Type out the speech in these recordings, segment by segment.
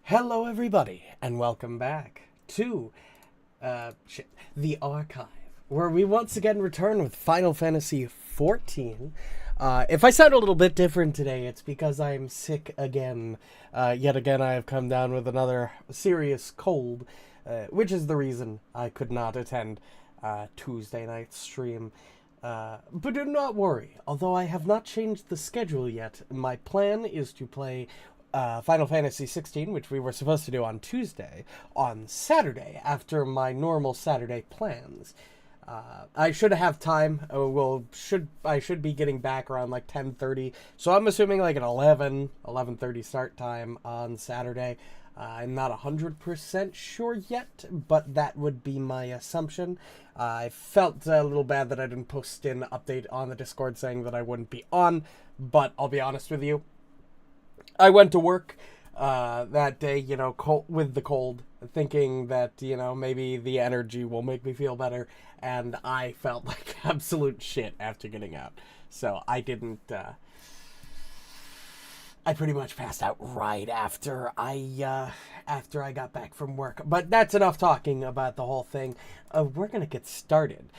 Hello, everybody, and welcome back to the Archive, where we once again return with Final Fantasy XIV. If I sound a little bit different today, it's because I'm sick again. Yet again, I have come down with another serious cold, which is the reason I could not attend Tuesday night's stream. But do not worry, although I have not changed the schedule yet, my plan is to play Final Fantasy XVI, which we were supposed to do on Tuesday, on Saturday, after my normal Saturday plans. I should have time. I should be getting back around like 10:30, so I'm assuming like an 11:30 start time on Saturday. I'm not 100% sure yet, but that would be my assumption. I felt a little bad that I didn't post an update on the Discord saying that I wouldn't be on, but I'll be honest with you. I went to work that day, with the cold, thinking that, maybe the energy will make me feel better, and I felt like absolute shit after getting out. So I didn't, I pretty much passed out right after I got back from work. But that's enough talking about the whole thing. We're going to get started.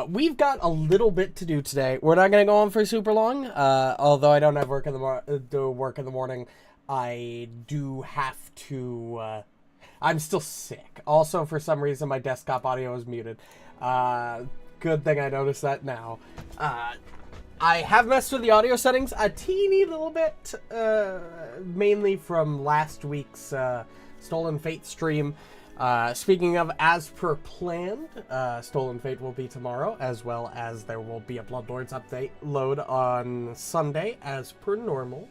We've got a little bit to do today. We're not going to go on for super long. Although I don't have work in the morning, I do have to... I'm still sick. Also, for some reason, my desktop audio is muted. Good thing I noticed that now. I have messed with the audio settings a teeny little bit, mainly from last week's Stolen Fate stream. Speaking of, as per planned, Stolen Fate will be tomorrow, as well as there will be a Bloodlords update load on Sunday, as per normal.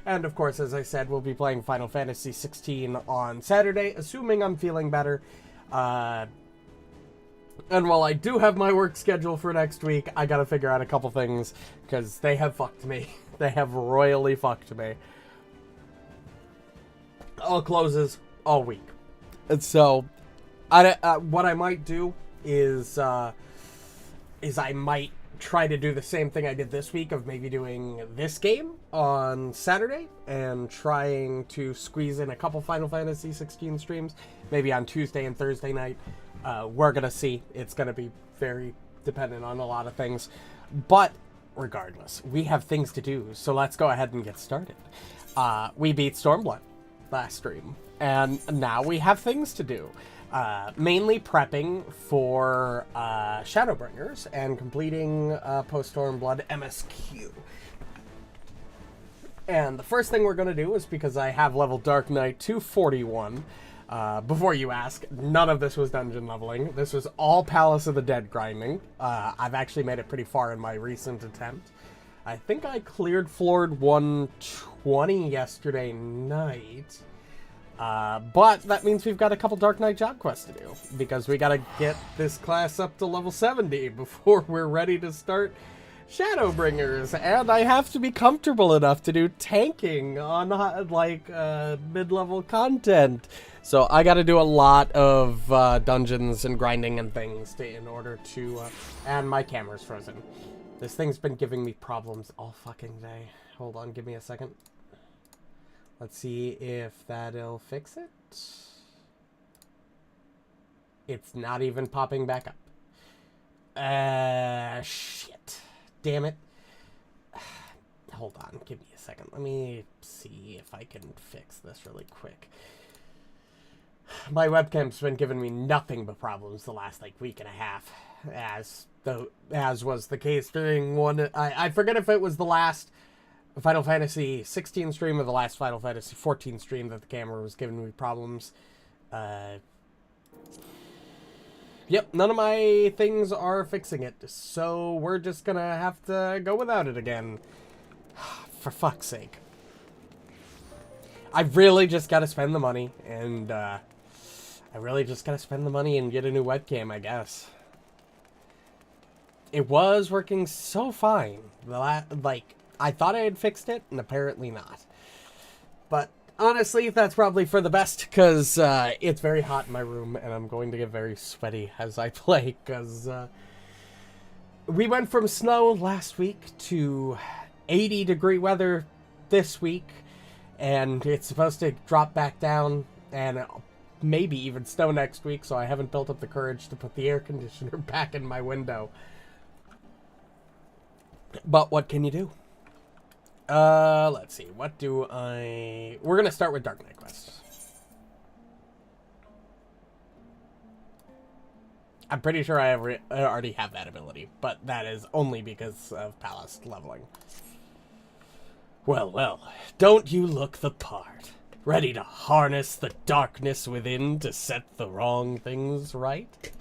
And of course, as I said, we'll be playing Final Fantasy XVI on Saturday, assuming I'm feeling better. And while I do have my work schedule for next week, I gotta figure out a couple things, because they have fucked me. They have royally fucked me. All closes all week. And so, what I might do is I might try to do the same thing I did this week of maybe doing this game on Saturday and trying to squeeze in a couple Final Fantasy XVI streams, maybe on Tuesday and Thursday night. We're going to see. It's going to be very dependent on a lot of things. But regardless, we have things to do, so let's go ahead and get started. We beat Stormblood last stream, and now we have things to do. Mainly prepping for Shadowbringers and completing post-Stormblood MSQ. And the first thing we're going to do is, because I have leveled Dark Knight to 41... before you ask, none of this was dungeon leveling. This was all Palace of the Dead grinding. I've actually made it pretty far in my recent attempt. I think I cleared Floored 120 yesterday night. But that means we've got a couple Dark Knight job quests to do, because we gotta get this class up to level 70 before we're ready to start Shadowbringers, and I have to be comfortable enough to do tanking on, mid-level content. So I gotta do a lot of dungeons and grinding and things in order to... and my camera's frozen. This thing's been giving me problems all fucking day. Hold on, give me a second. Let's see if that'll fix it. It's not even popping back up. Shit. Damn it. Hold on, give me a second. Let me see if I can fix this really quick. My webcam's been giving me nothing but problems the last, week and a half. As was the case during one... I forget if it was the last Final Fantasy 16 stream or the last Final Fantasy 14 stream that the camera was giving me problems. Yep, none of my things are fixing it, so we're just gonna have to go without it again. For fuck's sake. I really just gotta spend the money, and, I really just gotta spend the money and get a new webcam, I guess. It was working so fine. I thought I had fixed it, and apparently not. But honestly, that's probably for the best, because it's very hot in my room, and I'm going to get very sweaty as I play, because we went from snow last week to 80-degree weather this week, and it's supposed to drop back down And maybe even snow next week, so I haven't built up the courage to put the air conditioner back in my window. But what can you do? Let's see. What do I... We're going to start with Dark Knight Quest. I'm pretty sure I already have that ability, but that is only because of Palace leveling. Well, well, don't you look the part? Ready to harness the darkness within to set the wrong things right?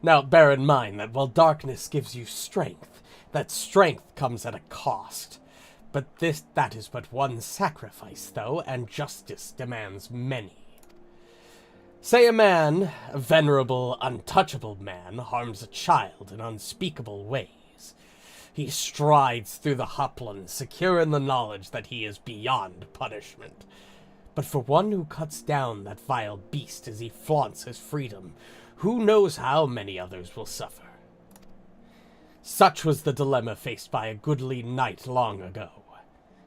Now, bear in mind that while darkness gives you strength, that strength comes at a cost. But that is but one sacrifice, though, and justice demands many. Say a man, a venerable, untouchable man, harms a child in unspeakable ways. He strides through the uplands, secure in the knowledge that he is beyond punishment. But for one who cuts down that vile beast as he flaunts his freedom, who knows how many others will suffer? Such was the dilemma faced by a goodly knight long ago.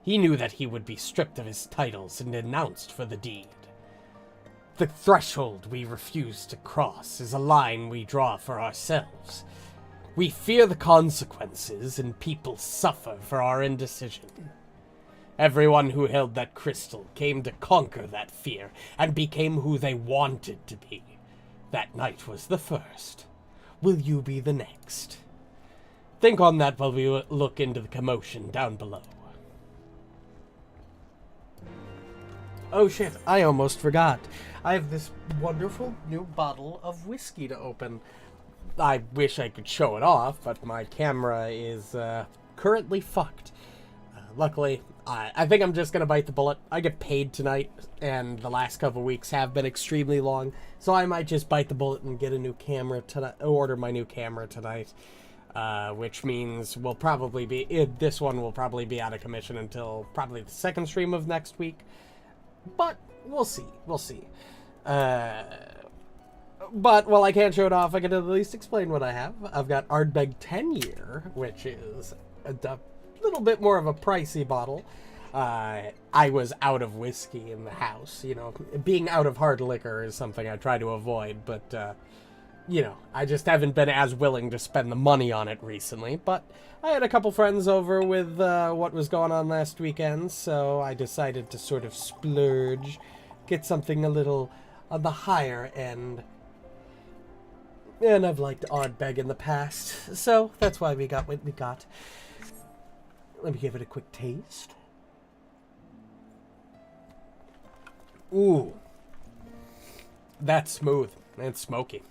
He knew that he would be stripped of his titles and denounced for the deed. The threshold we refuse to cross is a line we draw for ourselves. We fear the consequences, and people suffer for our indecision. Everyone who held that crystal came to conquer that fear, and became who they wanted to be. That night was the first. Will you be the next? Think on that while we look into the commotion down below. Oh shit, I almost forgot. I have this wonderful new bottle of whiskey to open. I wish I could show it off, but my camera is currently fucked. Luckily, I think I'm just going to bite the bullet. I get paid tonight, and the last couple weeks have been extremely long, so I might just bite the bullet and get a new camera tonight, order my new camera tonight, which means we'll probably be, this one will probably be out of commission until probably the second stream of next week, but we'll see, but while I can't show it off, I can at least explain what I have. I've got Ardbeg 10 year, which is a little bit more of a pricey bottle. I was out of whiskey in the house. You know, being out of hard liquor is something I try to avoid, but, you know, I just haven't been as willing to spend the money on it recently. But I had a couple friends over with what was going on last weekend, so I decided to sort of splurge, get something a little on the higher end. And I've liked Ardbeg in the past, so that's why we got what we got. Let me give it a quick taste. Ooh. That's smooth and smoky.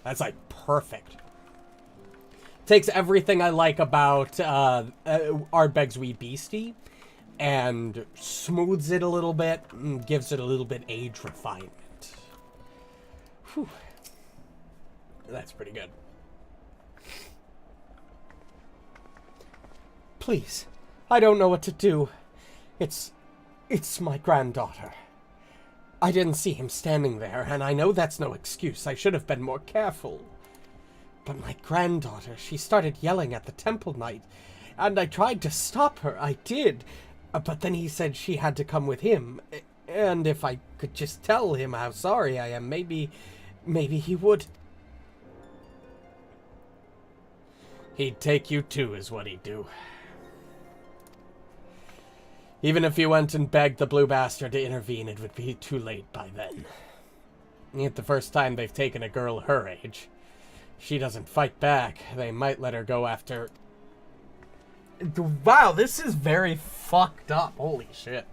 That's like perfect. Takes everything I like about Ardbeg's Wee Beastie and smooths it a little bit and gives it a little bit age refinement. Whew. That's pretty good. Please, I don't know what to do. It's my granddaughter. I didn't see him standing there, and I know that's no excuse. I should have been more careful. But my granddaughter, she started yelling at the temple knight, and I tried to stop her. I did. But then he said she had to come with him, and if I could just tell him how sorry I am, maybe he would. He'd take you too, is what he'd do. Even if you went and begged the blue bastard to intervene, it would be too late by then. Yet the first time they've taken a girl her age. She doesn't fight back, they might let her go after... Wow, this is very fucked up. Holy shit.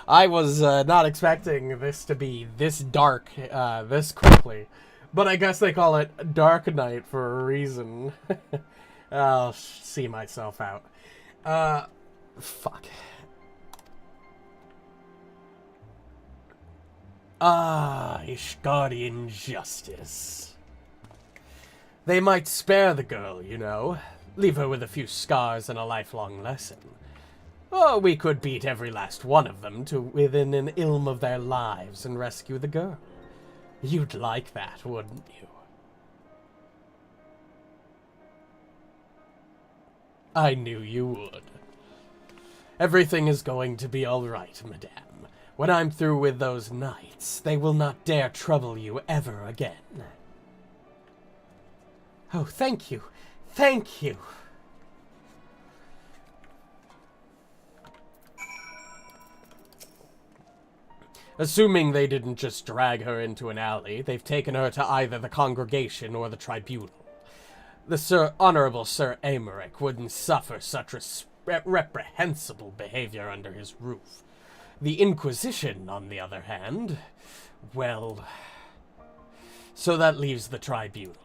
I was not expecting this to be this dark this quickly. But I guess they call it Dark Knight for a reason. I'll see myself out. Fuck. Ah, Ishgarian justice. They might spare the girl, you know. Leave her with a few scars and a lifelong lesson. Or we could beat every last one of them to within an ilm of their lives and rescue the girl. You'd like that, wouldn't you? I knew you would. Everything is going to be all right, madame. When I'm through with those knights, they will not dare trouble you ever again. Oh, thank you. Thank you. Assuming they didn't just drag her into an alley, they've taken her to either the congregation or the tribunal. The Honorable Sir Aymeric wouldn't suffer such reprehensible behavior under his roof. The Inquisition, on the other hand, well... So that leaves the tribunal.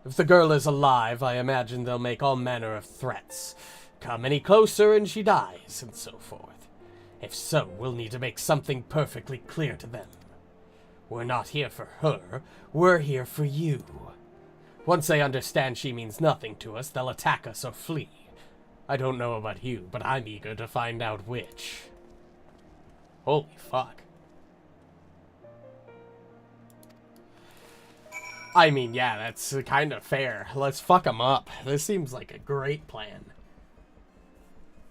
If the girl is alive, I imagine they'll make all manner of threats. Come any closer and she dies, and so forth. If so, we'll need to make something perfectly clear to them. We're not here for her, we're here for you. Once they understand she means nothing to us, they'll attack us or flee. I don't know about you, but I'm eager to find out which. Holy fuck. I mean, yeah, that's kind of fair. Let's fuck them up. This seems like a great plan.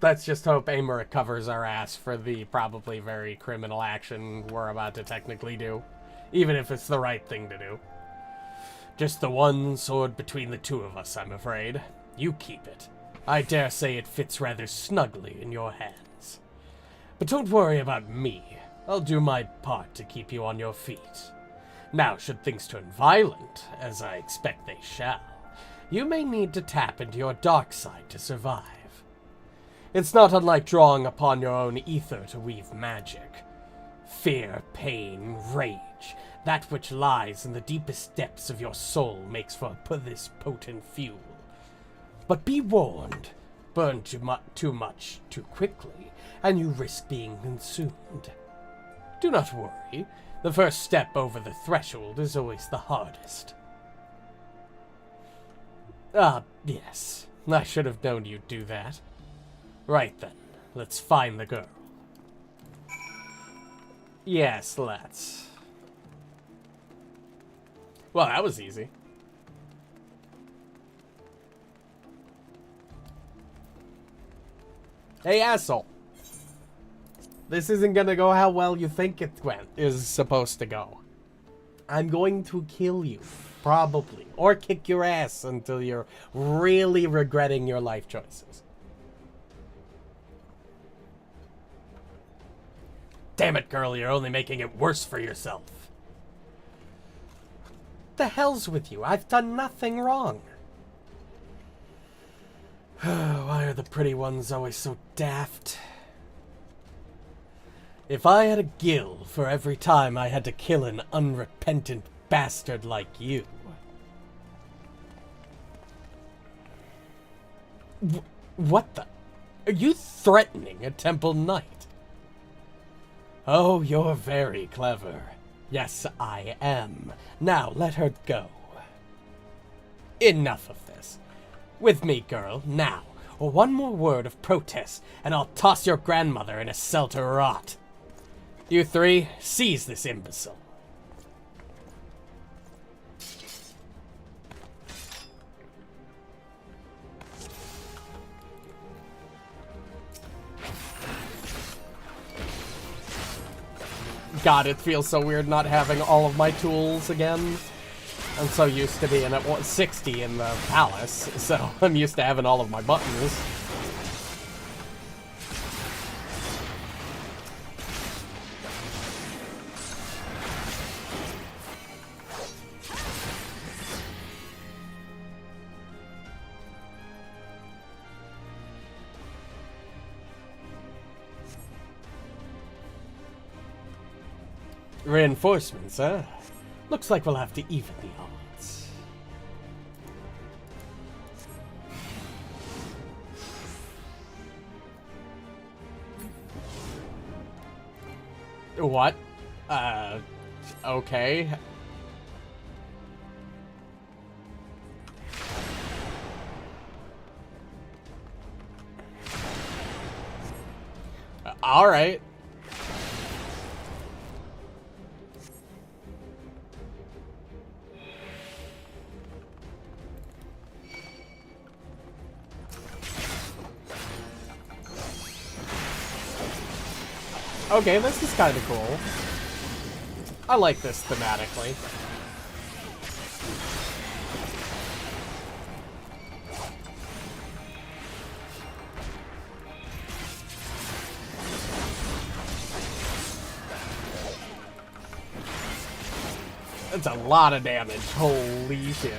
Let's just hope Aymeric covers our ass for the probably very criminal action we're about to technically do. Even if it's the right thing to do. Just the one sword between the two of us, I'm afraid. You keep it. I dare say it fits rather snugly in your hands. But don't worry about me. I'll do my part to keep you on your feet. Now, should things turn violent, as I expect they shall, you may need to tap into your dark side to survive. It's not unlike drawing upon your own ether to weave magic. Fear, pain, rage, that which lies in the deepest depths of your soul makes for this potent fuel. But be warned, burn too much too quickly, and you risk being consumed. Do not worry, the first step over the threshold is always the hardest. Ah, yes, I should have known you'd do that. Right then, let's find the girl. Yes, let's. Well, that was easy. Hey, asshole. This isn't gonna go how well you think it is supposed to go. I'm going to kill you, probably. Or kick your ass until you're really regretting your life choices. Damn it, girl, you're only making it worse for yourself. The hell's with you? I've done nothing wrong. Why are the pretty ones always so daft? If I had a gill for every time I had to kill an unrepentant bastard like you. What the? Are you threatening a temple knight? Oh, you're very clever. Yes, I am. Now, let her go. Enough of this. With me, girl, now. Or one more word of protest, and I'll toss your grandmother in a cell to rot. You three, seize this imbecile. God, it feels so weird not having all of my tools again. I'm so used to being at 60 in the palace, so I'm used to having all of my buttons. Reinforcements, huh? Looks like we'll have to even the odds. What? Okay. All right. Okay, this is kind of cool. I like this thematically. That's a lot of damage. Holy shit.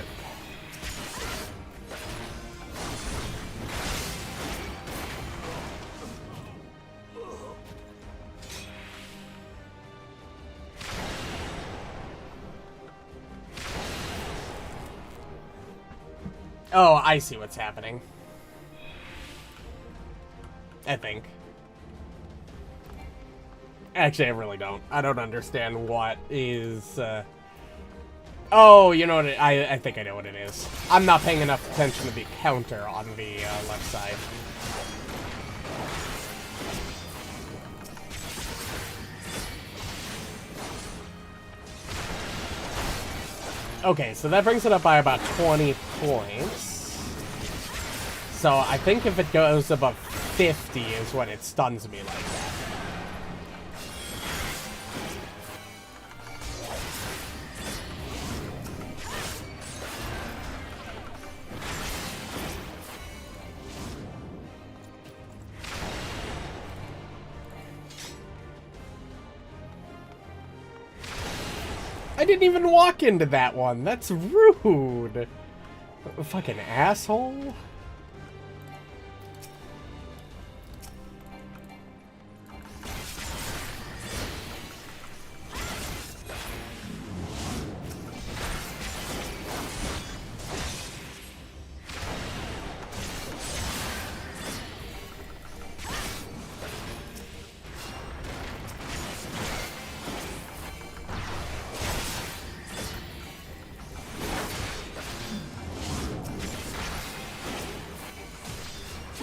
Oh, I see what's happening. I think. Actually, I really don't. I don't understand what is, Oh, you know what I think I know what it is. I'm not paying enough attention to the counter on the left side. Okay, so that brings it up by about 20 points. So I think if it goes above 50 is when it stuns me like that. I didn't even walk into that one. That's rude. Fucking asshole.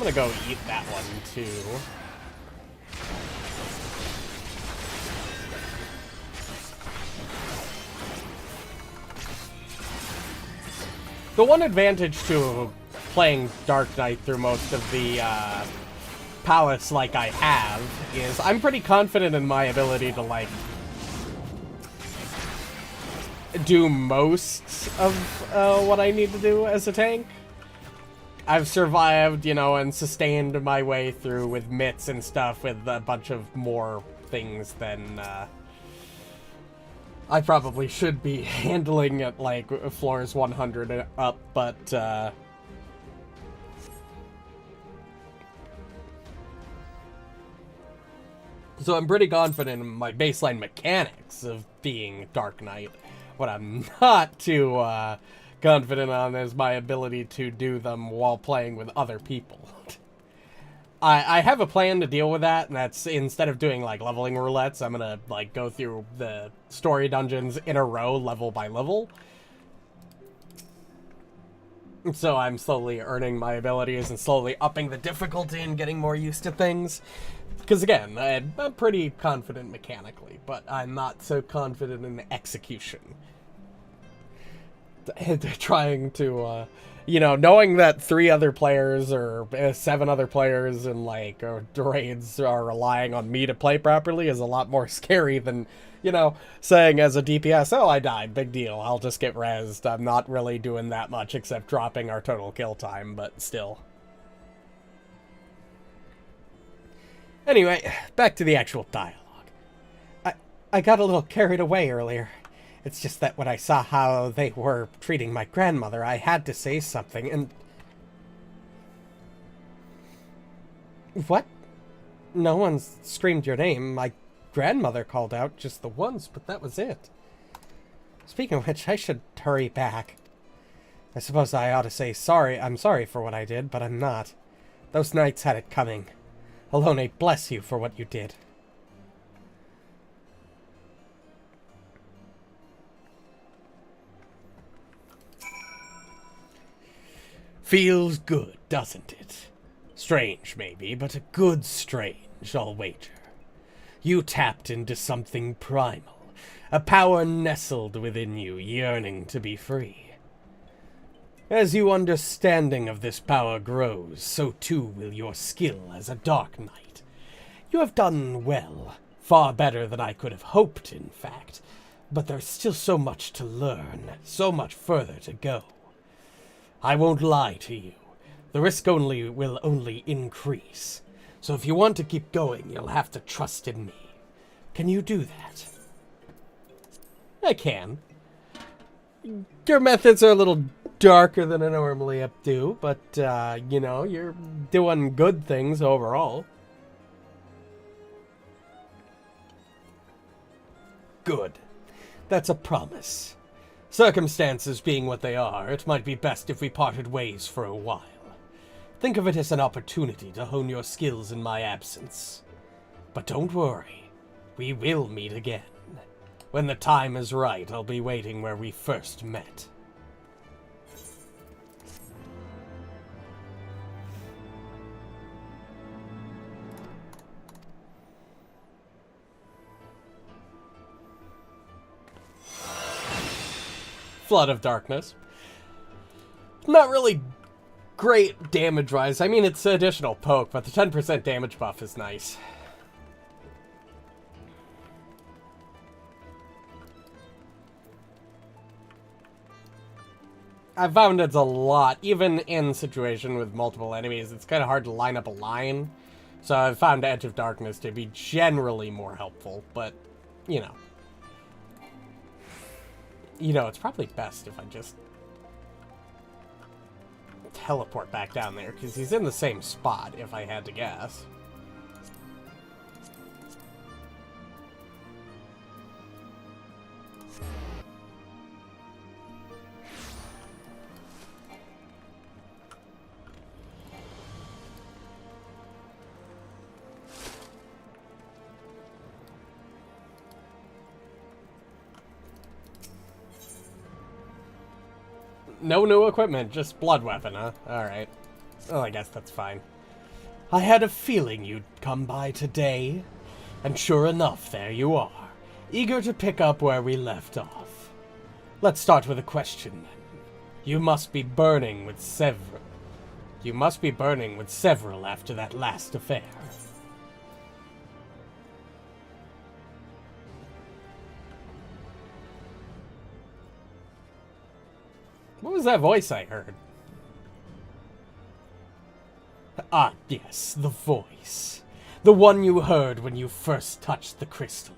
I'm gonna go eat that one, too. The one advantage to playing Dark Knight through most of the palettes like I have is I'm pretty confident in my ability to, like, do most of what I need to do as a tank. I've survived, you know, and sustained my way through with mitts and stuff with a bunch of more things than I probably should be handling at, like, floors 100 up, but so I'm pretty confident in my baseline mechanics of being Dark Knight. What I'm not too confident on is my ability to do them while playing with other people. I have a plan to deal with that, and that's instead of doing, like, leveling roulettes, I'm gonna, like, go through the story dungeons in a row, level by level. So I'm slowly earning my abilities and slowly upping the difficulty and getting more used to things. Because, again, I'm pretty confident mechanically, but I'm not so confident in the execution. Trying to, you know, knowing that 3 other players or 7 other players and, like, raids are relying on me to play properly is a lot more scary than, you know, saying as a DPS, oh, I died, big deal, I'll just get rezzed. I'm not really doing that much except dropping our total kill time, but still. Anyway, back to the actual dialogue. I got a little carried away earlier. It's just that when I saw how they were treating my grandmother, I had to say something, and... What? No one screamed your name. My grandmother called out just the once, but that was it. Speaking of which, I should hurry back. I suppose I ought to say sorry. I'm sorry for what I did, but I'm not. Those knights had it coming. Alone, bless you for what you did. Feels good, doesn't it? Strange, maybe, but a good strange, I'll wager. You tapped into something primal, a power nestled within you, yearning to be free. As your understanding of this power grows, so too will your skill as a Dark Knight. You have done well, Far better than I could have hoped, in fact. But there's still so much to learn, so much further to go. I won't lie to you. The risk will only increase. So if you want to keep going, you'll have to trust in me. Can you do that? I can. Your methods are a little darker than I normally do, but, you know, you're doing good things overall. Good. That's a promise. Circumstances being what they are, it might be best if we parted ways for a while. Think of it as an opportunity to hone your skills in my absence. But don't worry, we will meet again. When the time is right, I'll be waiting where we first met. Flood of Darkness. Not really great damage-wise. I mean, it's additional poke, but the 10% damage buff is nice. I found it's a lot, even in situation with multiple enemies, it's kind of hard to line up a line. So I've found Edge of Darkness to be generally more helpful, but, you know. You know, it's probably best if I just teleport back down there, because he's in the same spot, if I had to guess. No new equipment, just blood weapon, huh? Alright. Well, I guess that's fine. I had a feeling you'd come by today. And sure enough, there you are. Eager to pick up where we left off. Let's start with a question, then. You must be burning with several. You must be burning with several after that last affair. What was that voice I heard? Ah, yes, the voice. The one you heard when you first touched the crystal.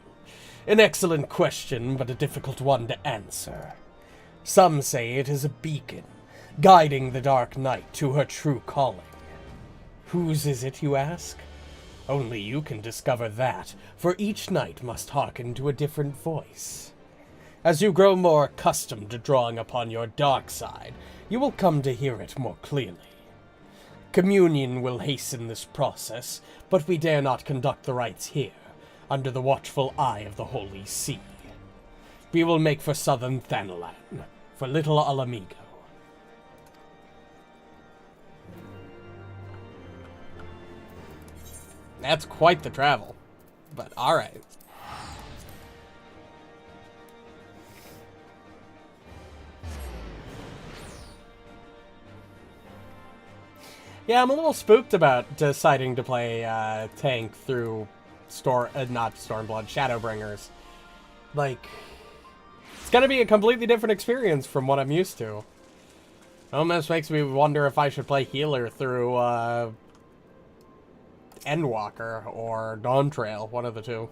An excellent question, but a difficult one to answer. Some say it is a beacon, guiding the Dark Knight to her true calling. Whose is it, you ask? Only you can discover that, for each knight must hearken to a different voice. As you grow more accustomed to drawing upon your dark side, you will come to hear it more clearly. Communion will hasten this process, but we dare not conduct the rites here, under the watchful eye of the Holy See. We will make for southern Thanalan, for little Mhigo. That's quite the travel, but alright. Yeah, I'm a little spooked about deciding to play tank through not Stormblood, Shadowbringers. Like, it's gonna be a completely different experience from what I'm used to. Almost makes me wonder if I should play healer through Endwalker or Dawntrail, one of the two.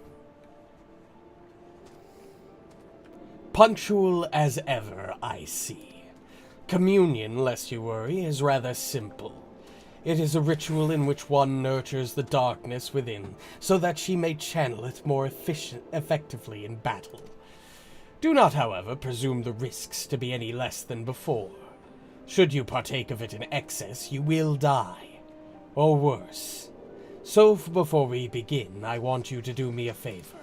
Punctual as ever, I see. Communion, lest you worry, is rather simple. It is a ritual in which one nurtures the darkness within, so that she may channel it more effectively in battle. Do not, however, presume the risks to be any less than before. Should you partake of it in excess, you will die. Or worse. So, before we begin, I want you to do me a favor.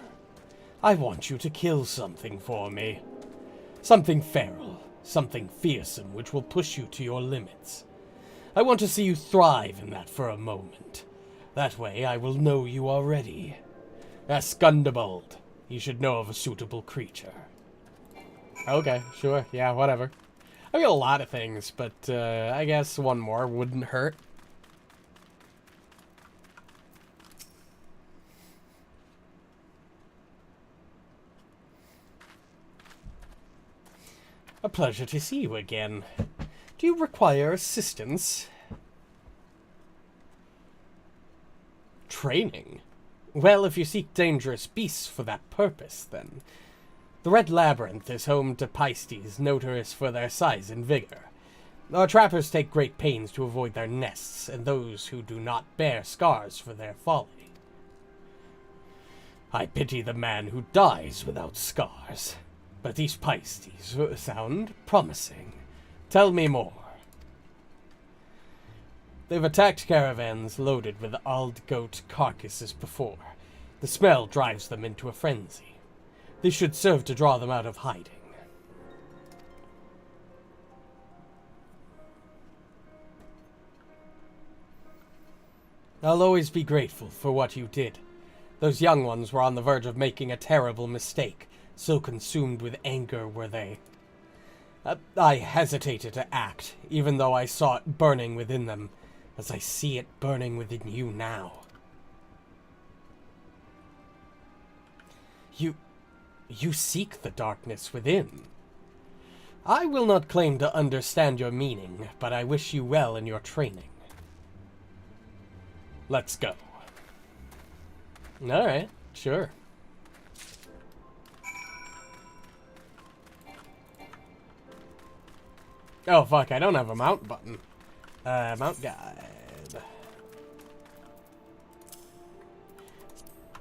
I want you to kill something for me. Something feral, something fearsome which will push you to your limits. I want to see you thrive in that for a moment. That way I will know you are ready. Ask Gundabald. He should know of a suitable creature. Okay, sure, yeah, whatever. I mean, a lot of things, but I guess one more wouldn't hurt. A pleasure to see you again. Do you require assistance? Training? Well, if you seek dangerous beasts for that purpose, then. The Red Labyrinth is home to Pisces, notorious for their size and vigor. Our trappers take great pains to avoid their nests, and those who do not bear scars for their folly. I pity the man who dies without scars. But these Pisces sound promising. Tell me more. They've attacked caravans loaded with old goat carcasses before. The smell drives them into a frenzy. This should serve to draw them out of hiding. I'll always be grateful for what you did. Those young ones were on the verge of making a terrible mistake. So consumed with anger were they. I hesitated to act, even though I saw it burning within them, as I see it burning within you now. You seek the darkness within. I will not claim to understand your meaning, but I wish you well in your training. Let's go. Alright, sure. Oh, fuck, I don't have a mount button. Mount guide.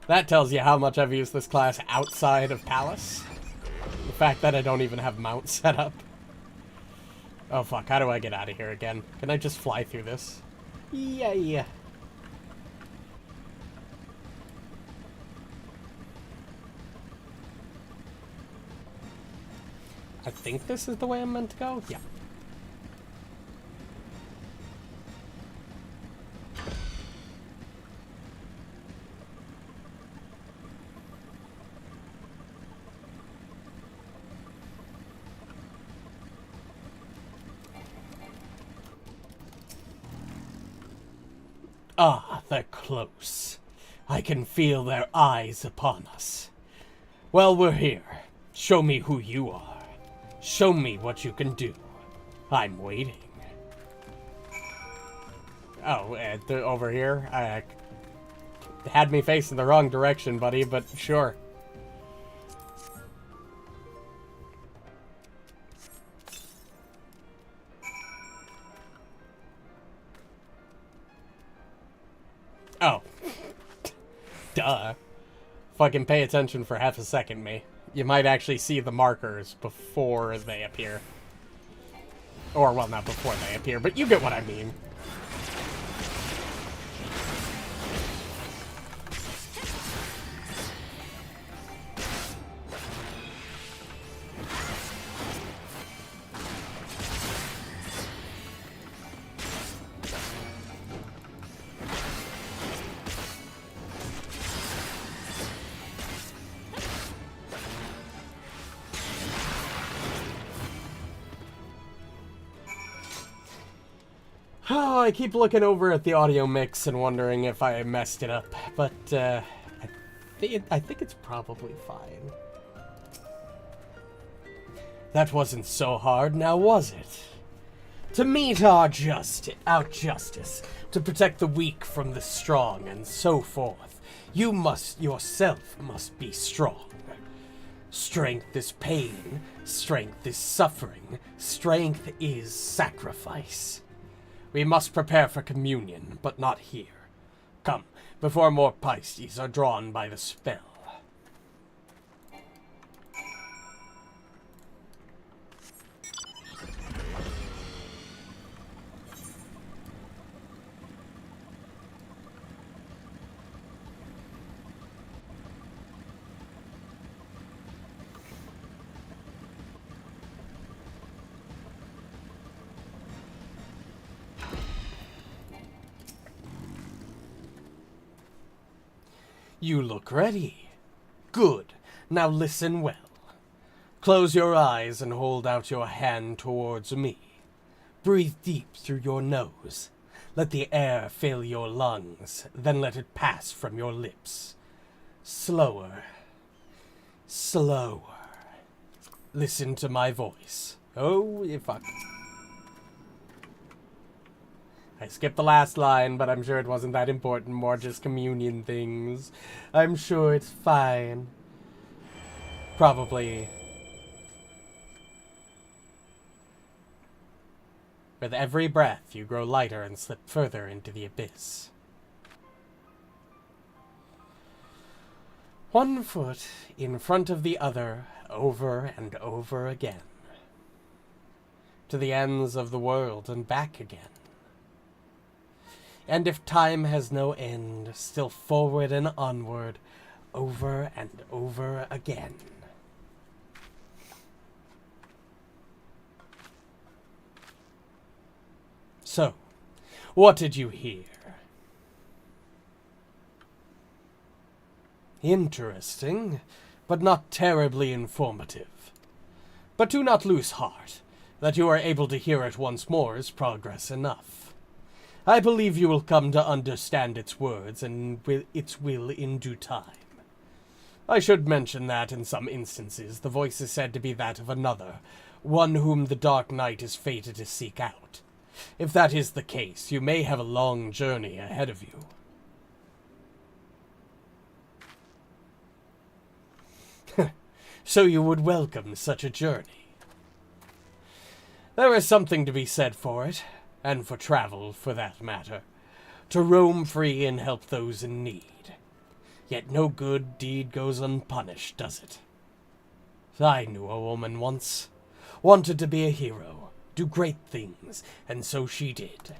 That tells you how much I've used this class outside of Palace. The fact that I don't even have mount set up. Oh, fuck, how do I get out of here again? Can I just fly through this? Yeah. I think this is the way I'm meant to go? Yeah. Ah, they're close. I can feel their eyes upon us. Well, we're here. Show me who you are. Show me what you can do. I'm waiting. Oh, over here? Had me facing the wrong direction, buddy, but sure. Oh. Duh. Fucking pay attention for half a second, me. You might actually see the markers before they appear. Or, well, not before they appear, but you get what I mean. Oh, I keep looking over at the audio mix and wondering if I messed it up, but I think it's probably fine. That wasn't so hard, now was it? To meet our justice, to protect the weak from the strong, and so forth, you yourself must be strong. Strength is pain, strength is suffering, strength is sacrifice. We must prepare for communion, but not here. Come, before more Pisces are drawn by the spell. You look ready. Good. Now listen well. Close your eyes and hold out your hand towards me. Breathe deep through your nose. Let the air fill your lungs, then let it pass from your lips. Slower. Slower. Listen to my voice. Oh, you fuck. I skipped the last line, but I'm sure it wasn't that important. More just communion things. I'm sure it's fine. Probably. With every breath, you grow lighter and slip further into the abyss. One foot in front of the other, over and over again. To the ends of the world and back again. And if time has no end, still forward and onward, over and over again. So, what did you hear? Interesting, but not terribly informative. But do not lose heart. That you are able to hear it once more is progress enough. I believe you will come to understand its words and its will in due time. I should mention that in some instances the voice is said to be that of another, one whom the Dark Knight is fated to seek out. If that is the case, you may have a long journey ahead of you. So you would welcome such a journey. There is something to be said for it, and for travel, for that matter. To roam free and help those in need. Yet no good deed goes unpunished, does it? I knew a woman once. Wanted to be a hero, do great things, and so she did.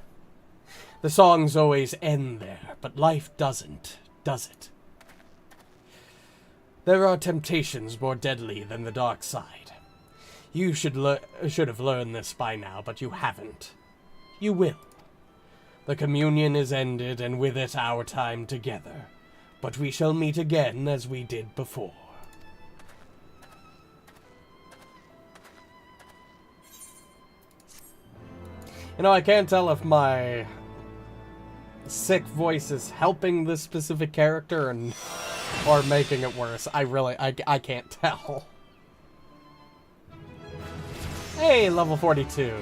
The songs always end there, but life doesn't, does it? There are temptations more deadly than the dark side. You should have learned this by now, but you haven't. You will. The communion is ended, and with it our time together. But we shall meet again as we did before. You know, I can't tell if my sick voice is helping this specific character or making it worse. I can't tell. Hey, level 42.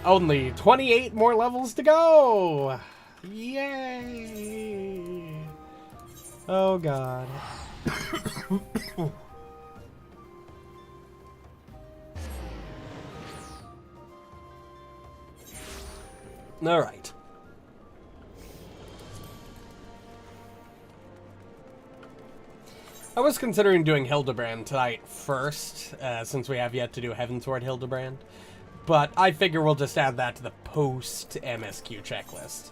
Only 28 more levels to go! Yay! Oh god. Alright. I was considering doing Hildebrand tonight first, since we have yet to do Heavensward Hildebrand. But I figure we'll just add that to the post-MSQ checklist.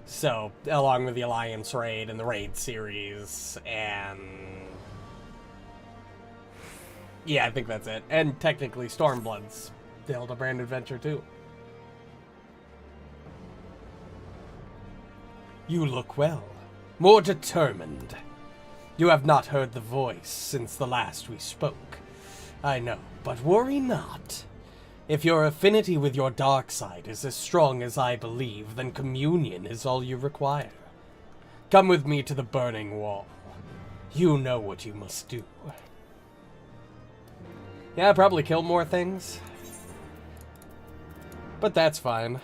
So, along with the Alliance Raid and the Raid series, and... yeah, I think that's it. And technically Stormblood's the Hildebrand adventure, too. You look well. More determined. You have not heard the voice since the last we spoke. I know, but worry not. If your affinity with your dark side is as strong as I believe, then communion is all you require. Come with me to the burning wall. You know what you must do. Yeah, probably kill more things. But that's fine.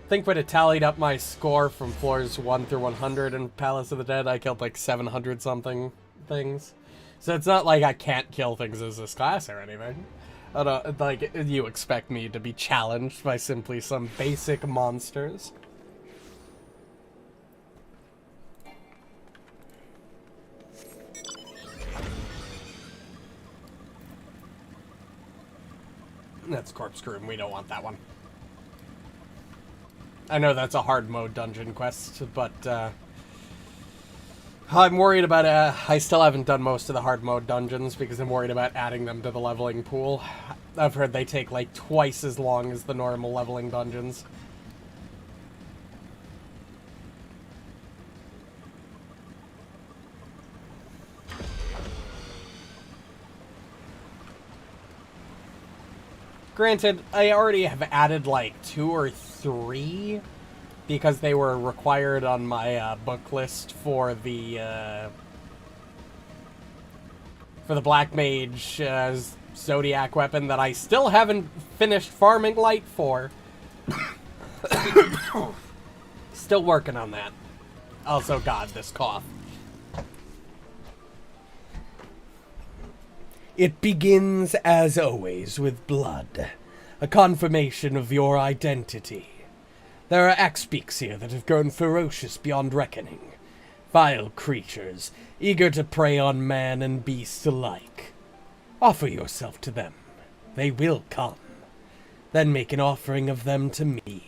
I think when it tallied up my score from floors 1 through 100 in Palace of the Dead, I killed like 700 something things. So it's not like I can't kill things as this class or anything. I don't, like, you expect me to be challenged by simply some basic monsters. That's Corpscrew, and we don't want that one. I know that's a hard mode dungeon quest, but I'm worried about I still haven't done most of the hard mode dungeons because I'm worried about adding them to the leveling pool. I've heard they take like twice as long as the normal leveling dungeons. Granted, I already have added like 2 or 3 because they were required on my book list for the for the Black Mage Zodiac weapon that I still haven't finished farming light for. Still working on that. Also, God, this cough. It begins, as always, with blood. A confirmation of your identity. There are axbeaks here that have grown ferocious beyond reckoning. Vile creatures, eager to prey on man and beast alike. Offer yourself to them. They will come. Then make an offering of them to me.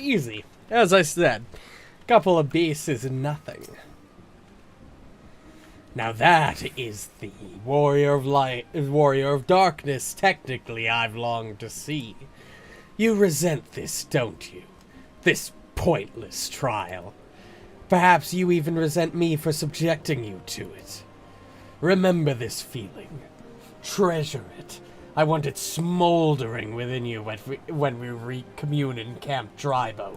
Easy. As I said, couple of beasts is nothing. Now that is the warrior of light, warrior of darkness, technically, I've longed to see. You resent this, don't you? This pointless trial. Perhaps you even resent me for subjecting you to it. Remember this feeling. Treasure it. I want it smoldering within you when we recommune in Camp Drybone.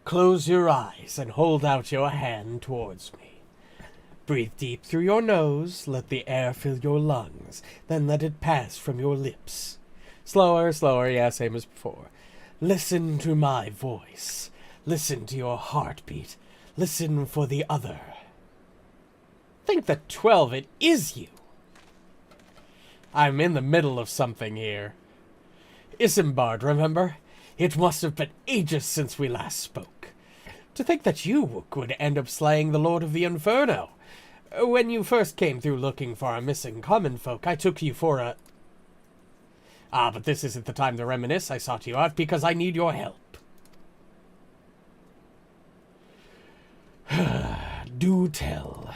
Close your eyes and hold out your hand towards me. Breathe deep through your nose, let the air fill your lungs, then let it pass from your lips. Slower, slower, yeah, same as before. Listen to my voice. Listen to your heartbeat. Listen for the other. Think that 12, it is you. I'm in the middle of something here. Isambard, remember? It must have been ages since we last spoke. To think that you would end up slaying the Lord of the Inferno. When you first came through looking for our missing common folk, I took you for a... Ah, but this isn't the time to reminisce. I sought you out because I need your help. Do tell.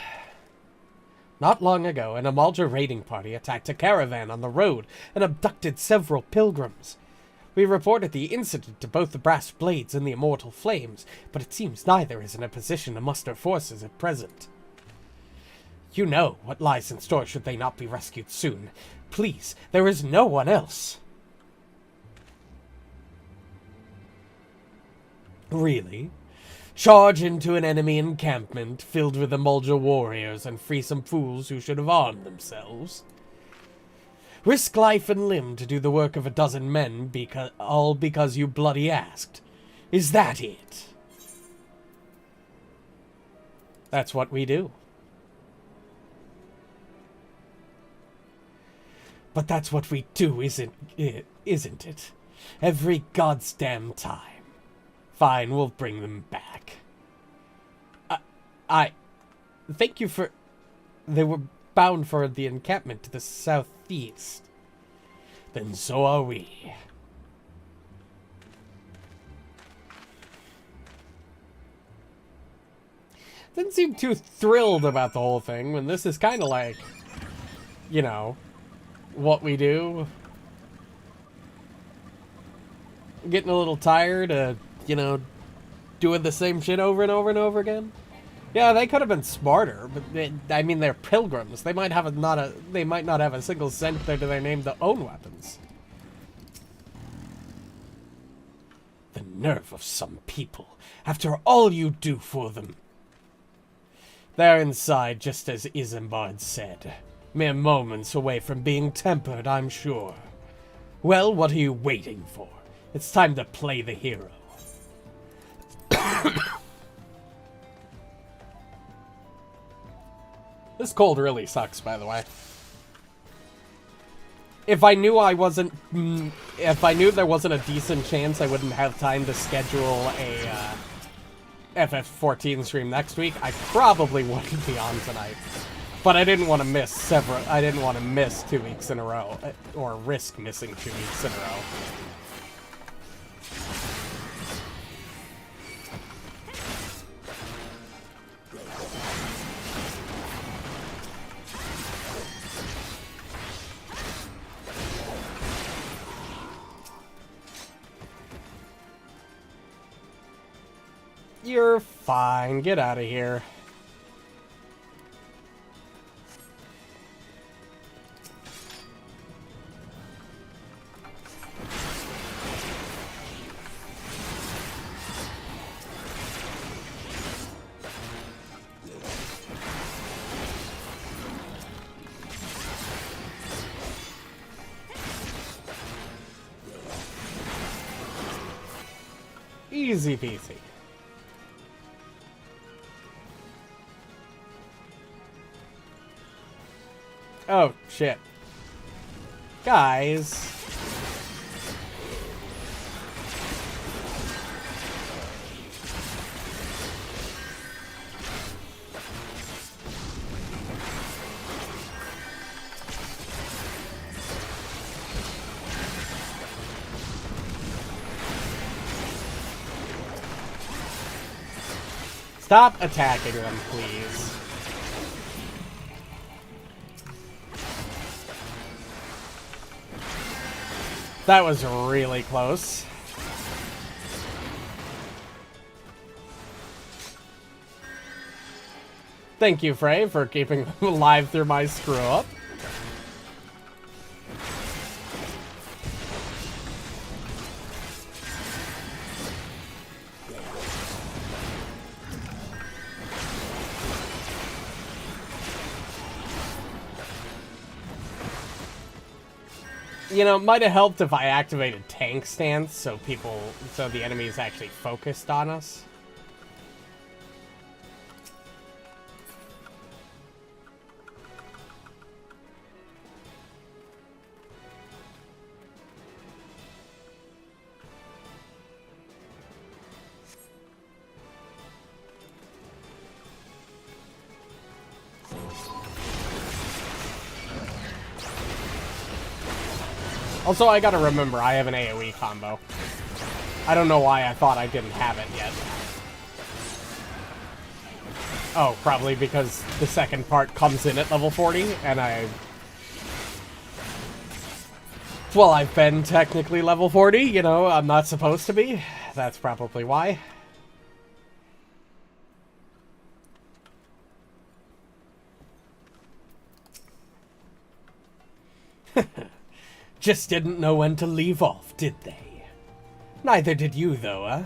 Not long ago, an Amalja raiding party attacked a caravan on the road and abducted several pilgrims. We reported the incident to both the Brass Blades and the Immortal Flames, but it seems neither is in a position to muster forces at present. You know what lies in store should they not be rescued soon. Please, there is no one else. Really? Charge into an enemy encampment filled with Amalja warriors and free some fools who should have armed themselves? Risk life and limb to do the work of a dozen men, all because you bloody asked. Is that it? That's what we do. But that's what we do, isn't it? Every goddamn time. Fine, we'll bring them back. I thank you for... They were bound for the encampment to the southeast. Then so are we. Didn't seem too thrilled about the whole thing when this is kind of like, you know, what we do. Getting a little tired of, you know, doing the same shit over and over and over again? Yeah, they could have been smarter, but I mean, they're pilgrims. They might they might not have a single cent to their name to own weapons. The nerve of some people, after all you do for them. They're inside, just as Isambard said. Mere moments away from being tempered, I'm sure. Well, what are you waiting for? It's time to play the hero. This cold really sucks, by the way. If I knew there wasn't a decent chance I wouldn't have time to schedule a FF14 stream next week, I probably wouldn't be on tonight. But I didn't want to miss I didn't want to miss 2 weeks in a row, or risk missing 2 weeks in a row. You're fine. Get out of here. Easy peasy. Oh, shit. Guys. Stop attacking them, please. That was really close. Thank you, Frey, for keeping them alive through my screw-up. You know, it might have helped if I activated tank stance so the enemies actually focused on us. Also, I gotta remember, I have an AoE combo. I don't know why I thought I didn't have it yet. Oh, probably because the second part comes in at level 40, and well, I've been technically level 40, you know, I'm not supposed to be. That's probably why. Just didn't know when to leave off, did they? Neither did you, though, huh?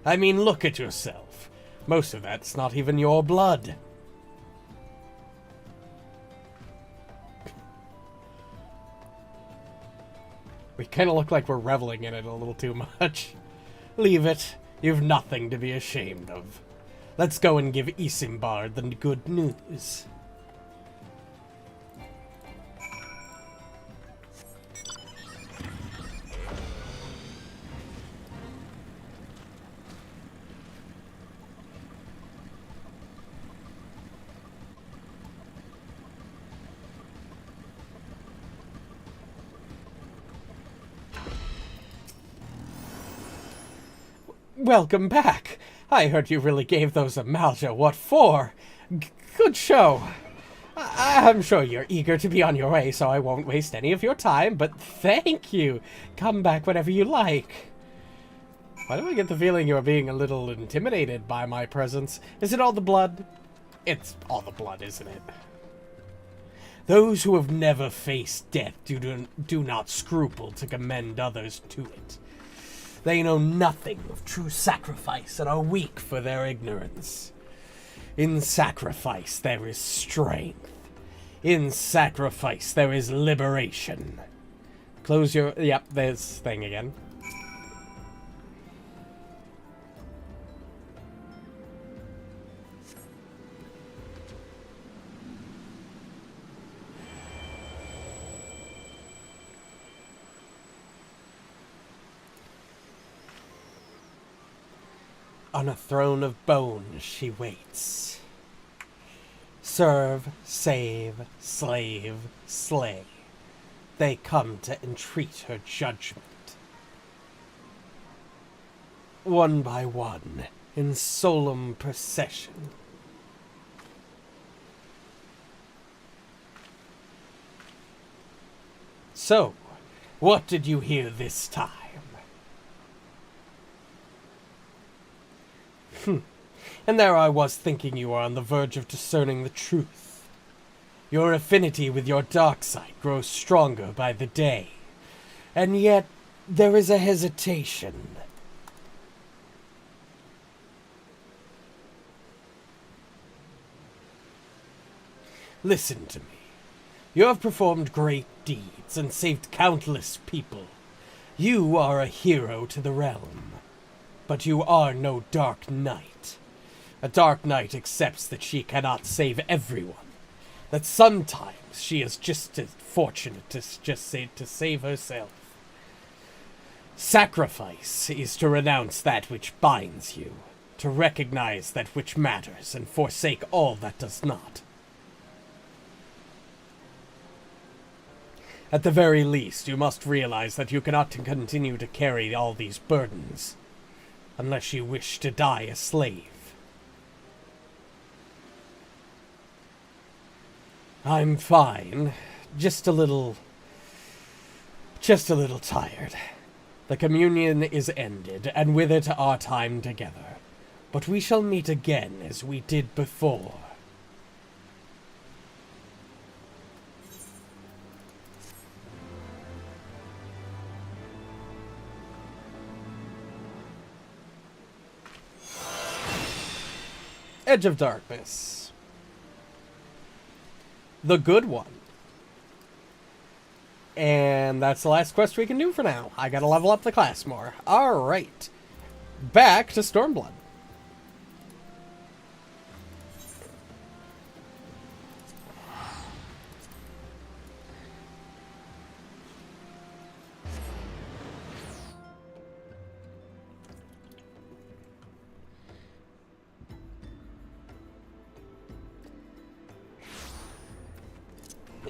I mean, look at yourself. Most of that's not even your blood. We kind of look like we're reveling in it a little too much. Leave it. You've nothing to be ashamed of. Let's go and give Isambard the good news. Welcome back. I heard you really gave those Amalja what for. Good show. I'm sure you're eager to be on your way, so I won't waste any of your time, but thank you. Come back whenever you like. Why do I get the feeling you're being a little intimidated by my presence? Is it all the blood? It's all the blood, isn't it? Those who have never faced death do not scruple to commend others to it. They know nothing of true sacrifice and are weak for their ignorance. In sacrifice there is strength. In sacrifice there is liberation. Close your... Yep, there's thing again. On a throne of bone she waits. Serve, save, slave, slay. They come to entreat her judgment. One by one, in solemn procession. So, what did you hear this time? And there I was thinking you were on the verge of discerning the truth. Your affinity with your dark side grows stronger by the day. And yet, there is a hesitation. Listen to me. You have performed great deeds and saved countless people. You are a hero to the realm. But you are no Dark Knight. A Dark Knight accepts that she cannot save everyone. That sometimes she is just as fortunate to save herself. Sacrifice is to renounce that which binds you, to recognize that which matters and forsake all that does not. At the very least, you must realize that you cannot continue to carry all these burdens, unless you wish to die a slave. I'm fine. Just a little tired. The communion is ended, and with it our time together. But we shall meet again as we did before. Edge of Darkness. The good one. And that's the last quest we can do for now. I gotta level up the class more. Alright. Back to Stormblood.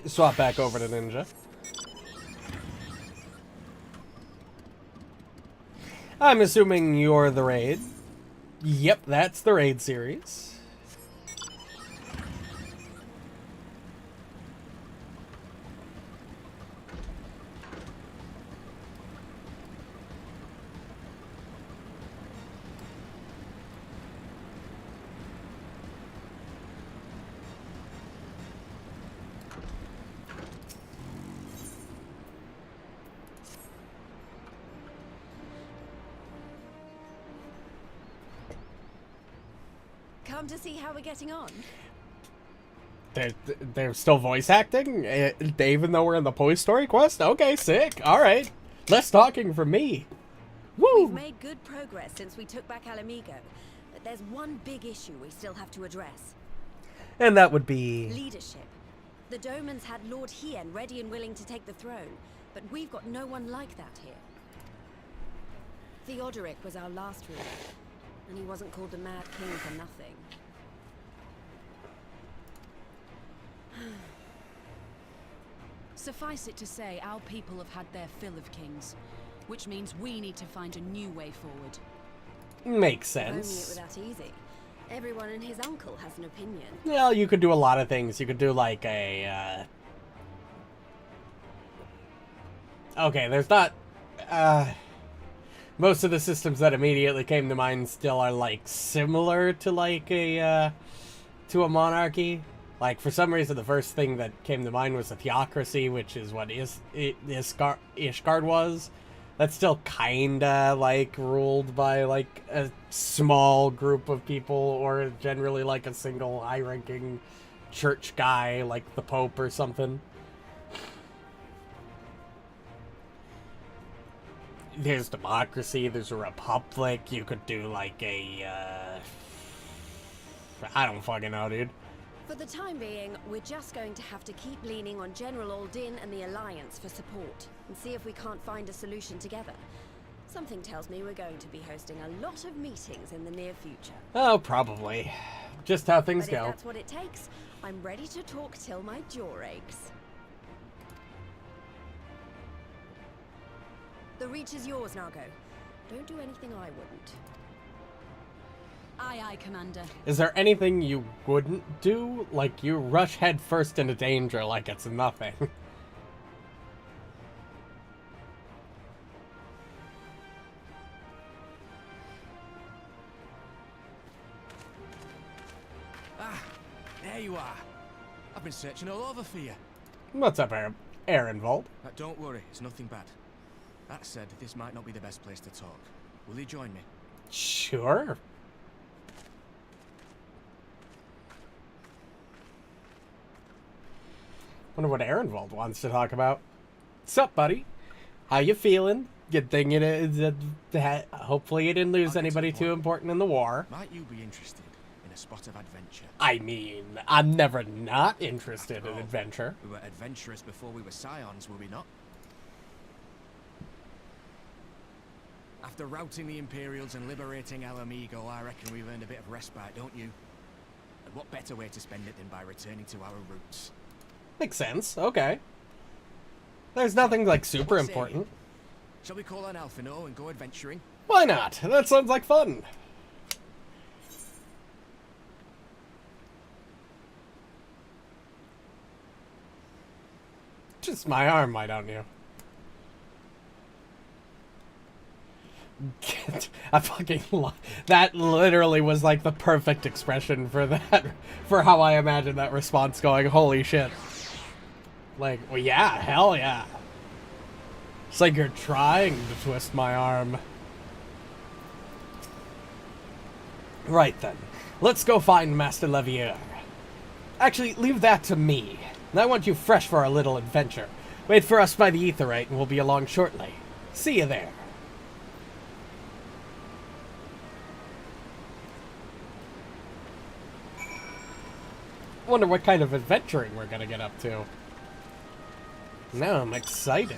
Swap back over to Ninja. I'm assuming you're the raid. Yep, that's the raid series. Come to see how we're getting on. They're still voice acting, even though we're in the Toy Story quest. Okay, sick. All right, less talking from me. Woo! We've made good progress since we took back Mhigo, but there's one big issue we still have to address. And that would be leadership. The Domans had Lord Hien ready and willing to take the throne, but we've got no one like that here. Theodoric was our last ruler, and he wasn't called the Mad King for nothing. Suffice it to say, our people have had their fill of kings, which means we need to find a new way forward. Makes If only it sense. were that easy. Everyone and his uncle has an opinion. Well, you could do a lot of things. You could do like a okay, there's not most of the systems that immediately came to mind still are, like, similar to, like, to a monarchy. Like, for some reason, the first thing that came to mind was a theocracy, which is what Ishgard was. That's still kinda, like, ruled by, like, a small group of people, or generally, like, a single high-ranking church guy, like the Pope or something. There's democracy, there's a republic, you could do, like, a, I don't fucking know, dude. For the time being, we're just going to have to keep leaning on General Aldin and the Alliance for support, and see if we can't find a solution together. Something tells me we're going to be hosting a lot of meetings in the near future. Oh, probably. Just how things But if go. that's what it takes, I'm ready to talk till my jaw aches. The Reach is yours, Nago. Don't do anything I wouldn't. Aye, aye, Commander. Is there anything you wouldn't do? Like, you rush head first into danger like it's nothing. Ah, there you are. I've been searching all over for you. What's up, Ehrenwald? Don't worry, it's nothing bad. That said, this might not be the best place to talk. Will you join me? Sure. Wonder what Ehrenwald wants to talk about. Sup, buddy? How you feeling? Good thing hopefully you didn't lose anybody too important in the war. Might you be interested in a spot of adventure? I mean, I'm never not interested in adventure. We were adventurous before we were scions, were we not? After routing the Imperials and liberating Mhigo, I reckon we've earned a bit of respite, don't you? And what better way to spend it than by returning to our roots? Makes sense. Okay. There's nothing, like, super What say important. you? Shall we call on Alphino and go adventuring? Why not? That sounds like fun. Just my arm, why don't you? I fucking that literally was like the perfect expression for that, for how I imagine that response going. Holy shit. Like, well, yeah, hell yeah. It's like you're trying to twist my arm. Right then. Let's go find Master Levier. Actually, leave that to me. I want you fresh for our little adventure. Wait for us by the Aetheryte and we'll be along shortly. See you there. Wonder what kind of adventuring we're gonna get up to. Now I'm excited.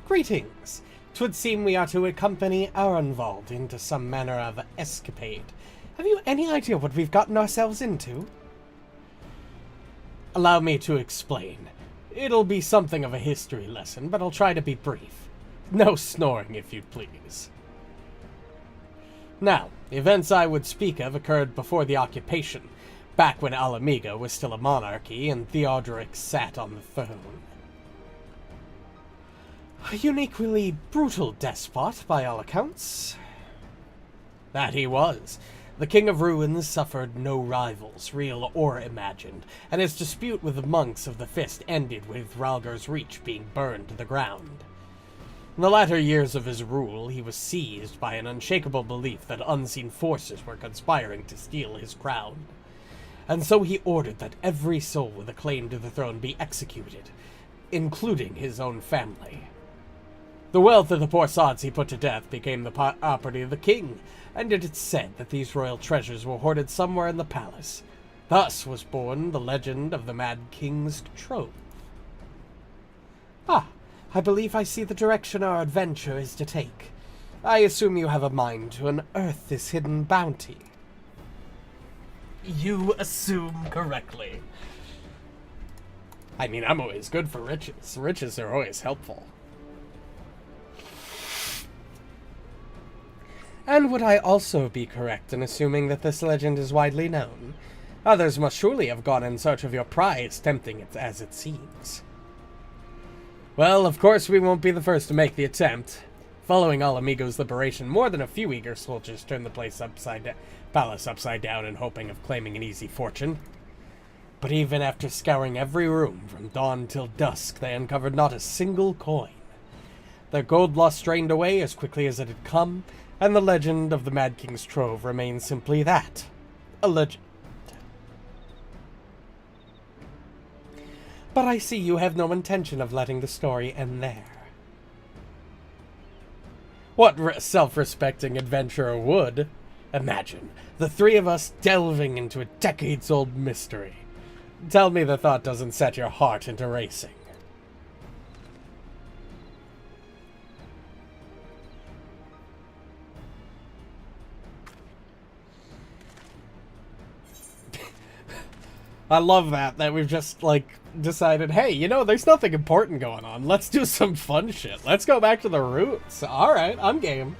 Greetings. 'Twould seem we are to accompany Ehrenwald into some manner of escapade. Have you any idea what we've gotten ourselves into? Allow me to explain. It'll be something of a history lesson, but I'll try to be brief. No snoring, if you'd please. Now, events I would speak of occurred before the occupation, back when Mhigo was still a monarchy and Theodoric sat on the throne. A uniquely brutal despot, by all accounts. That he was. The King of Ruins suffered no rivals, real or imagined, and his dispute with the monks of the Fist ended with Rhalgr's Reach being burned to the ground. In the latter years of his rule, he was seized by an unshakable belief that unseen forces were conspiring to steal his crown. And so he ordered that every soul with a claim to the throne be executed, including his own family. The wealth of the poor sods he put to death became the property of the king, and it is said that these royal treasures were hoarded somewhere in the palace. Thus was born the legend of the Mad King's Trove. Ah, I believe I see the direction our adventure is to take. I assume you have a mind to unearth this hidden bounty. You assume correctly. I mean, I'm always good for riches. Riches are always helpful. And would I also be correct in assuming that this legend is widely known? Others must surely have gone in search of your prize, tempting it as it seems. Well, of course we won't be the first to make the attempt. Following Ala Mhigo's liberation, more than a few eager soldiers turned the palace upside down in hoping of claiming an easy fortune. But even after scouring every room from dawn till dusk, they uncovered not a single coin. Their gold lust drained away as quickly as it had come, and the legend of the Mad King's Trove remains simply that, a legend. But I see you have no intention of letting the story end there. What self-respecting adventurer would? Imagine, the three of us delving into a decades-old mystery. Tell me the thought doesn't set your heart into racing. I love that we've just, like, decided, hey, you know, there's nothing important going on. Let's do some fun shit. Let's go back to the roots. Alright, I'm game.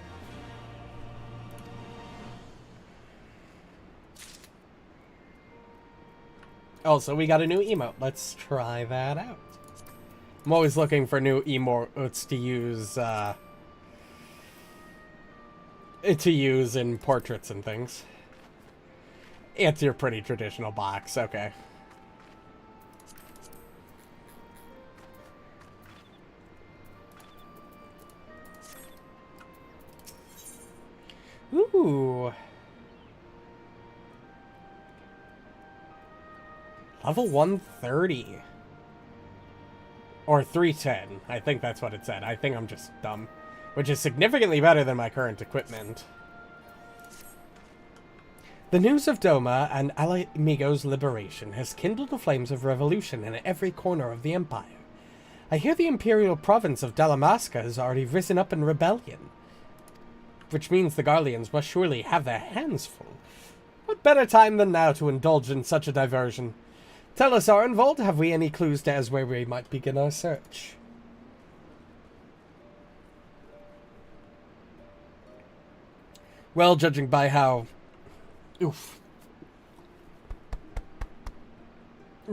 Oh, so we got a new emote. Let's try that out. I'm always looking for new emotes to use in portraits and things. It's your pretty traditional box, okay. Ooh. Level 130. Or 310. I think that's what it said. I think I'm just dumb. Which is significantly better than my current equipment. The news of Doma and Ala Mhigo's liberation has kindled the flames of revolution in every corner of the Empire. I hear the imperial province of Dalamasca has already risen up in rebellion. Which means the Garleans must surely have their hands full. What better time than now to indulge in such a diversion? Tell us, Arenvold, have we any clues as where we might begin our search? Well, judging by how... Oof.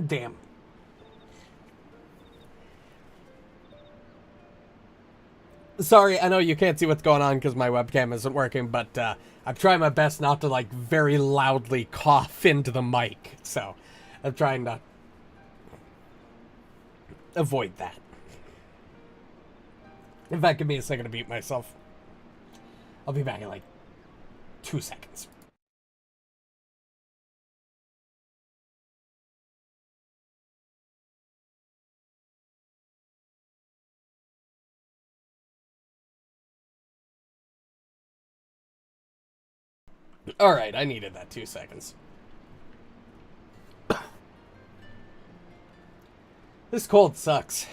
Damn. Sorry, I know you can't see what's going on because my webcam isn't working, but I'm trying my best not to, like, very loudly cough into the mic. So, I'm trying to avoid that. In fact, give me a second to beat myself. I'll be back in, like, 2 seconds. Alright, I needed that 2 seconds. This cold sucks.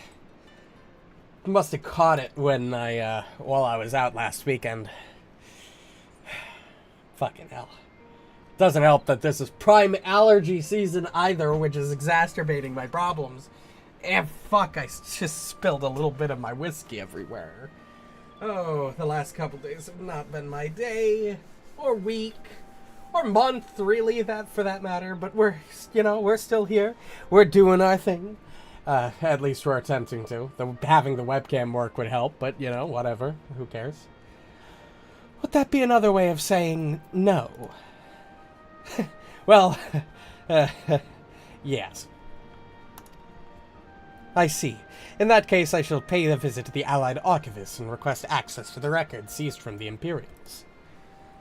I must have caught it when while I was out last weekend. Fucking hell. Doesn't help that this is prime allergy season either, which is exacerbating my problems. And fuck, I just spilled a little bit of my whiskey everywhere. Oh, the last couple days have not been my day. Or week, or month, really, that for that matter. But we're still here. We're doing our thing. At least we're attempting to. Having the webcam work would help, but, you know, whatever. Who cares? Would that be another way of saying no? Well, yes. I see. In that case, I shall pay a visit to the Allied Archivists and request access to the records seized from the Imperials.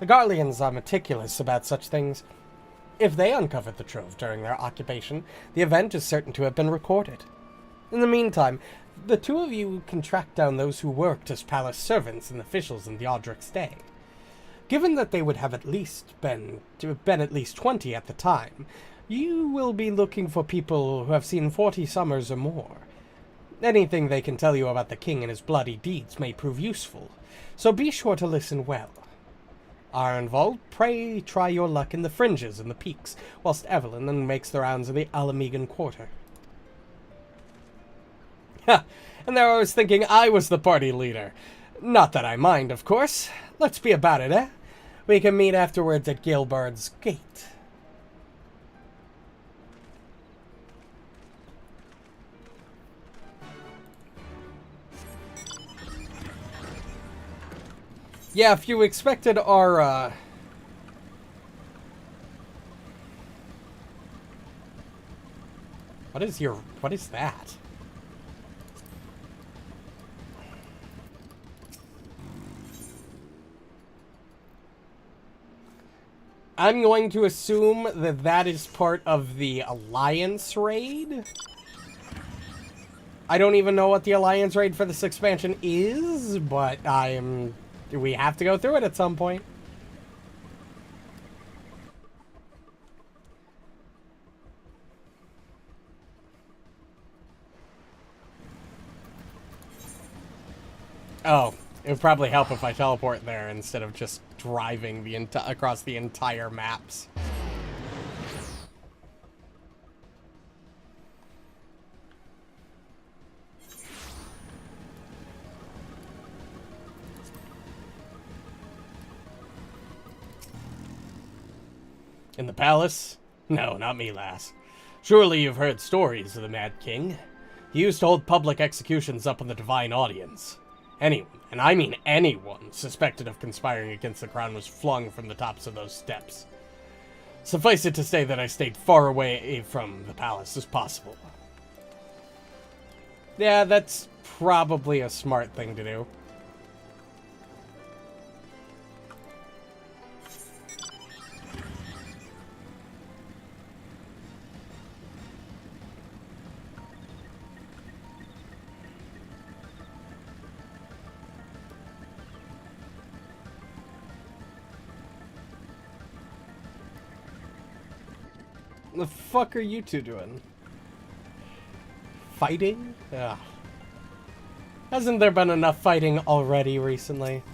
The Garleans are meticulous about such things. If they uncovered the trove during their occupation, the event is certain to have been recorded. In the meantime, the two of you can track down those who worked as palace servants and officials in Theodric's day. Given that they would have at least been at least 20 at the time, you will be looking for people who have seen 40 summers or more. Anything they can tell you about the king and his bloody deeds may prove useful, so be sure to listen well. Ironvold, pray try your luck in the fringes and the peaks, whilst Evelyn then makes the rounds of the Alamegan quarter. Ha! And there I was thinking I was the party leader. Not that I mind, of course. Let's be about it, eh? We can meet afterwards at Gilbard's Gate. Yeah, if you expected our, what is that? I'm going to assume that that is part of the Alliance raid. I don't even know what the Alliance raid for this expansion is, but we have to go through it at some point. Oh, it would probably help if I teleport there instead of just driving across the entire maps. In the palace? No, not me, lass. Surely you've heard stories of the Mad King. He used to hold public executions up in the Divine Audience. Anyone, and I mean anyone, suspected of conspiring against the crown was flung from the tops of those steps. Suffice it to say that I stayed far away from the palace as possible. Yeah, that's probably a smart thing to do. The fuck are you two doing? Fighting? Ugh. Hasn't there been enough fighting already recently?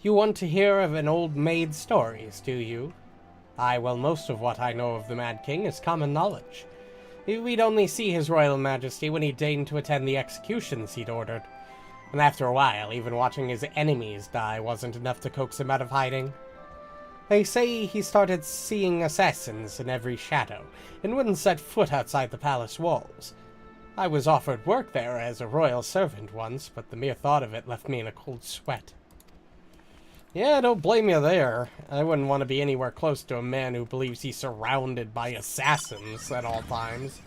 You want to hear of an old maid's stories, do you? Aye, well, most of what I know of the Mad King is common knowledge. We'd only see his royal majesty when he deigned to attend the executions he'd ordered. And after a while, even watching his enemies die wasn't enough to coax him out of hiding. They say he started seeing assassins in every shadow, and wouldn't set foot outside the palace walls. I was offered work there as a royal servant once, but the mere thought of it left me in a cold sweat. Yeah, don't blame you there. I wouldn't want to be anywhere close to a man who believes he's surrounded by assassins at all times.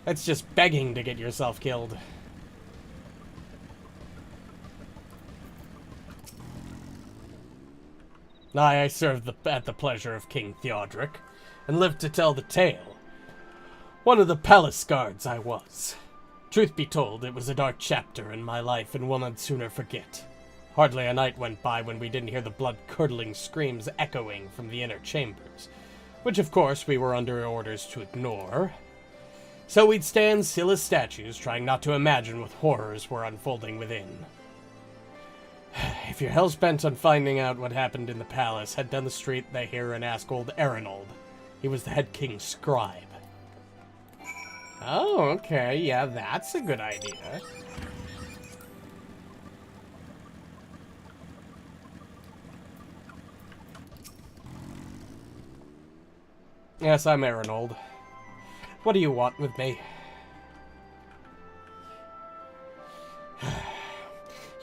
That's just begging to get yourself killed. I served at the pleasure of King Theodric, and lived to tell the tale. One of the palace guards I was. Truth be told, it was a dark chapter in my life, and one I'd sooner forget. Hardly a night went by when we didn't hear the blood-curdling screams echoing from the inner chambers, which of course we were under orders to ignore. So we'd stand still as statues, trying not to imagine what horrors were unfolding within. If you're hell-bent on finding out what happened in the palace, head down the street there and ask old Arinold. He was the head king's scribe. Oh, okay, yeah, that's a good idea. Yes, I'm Arinold. What do you want with me?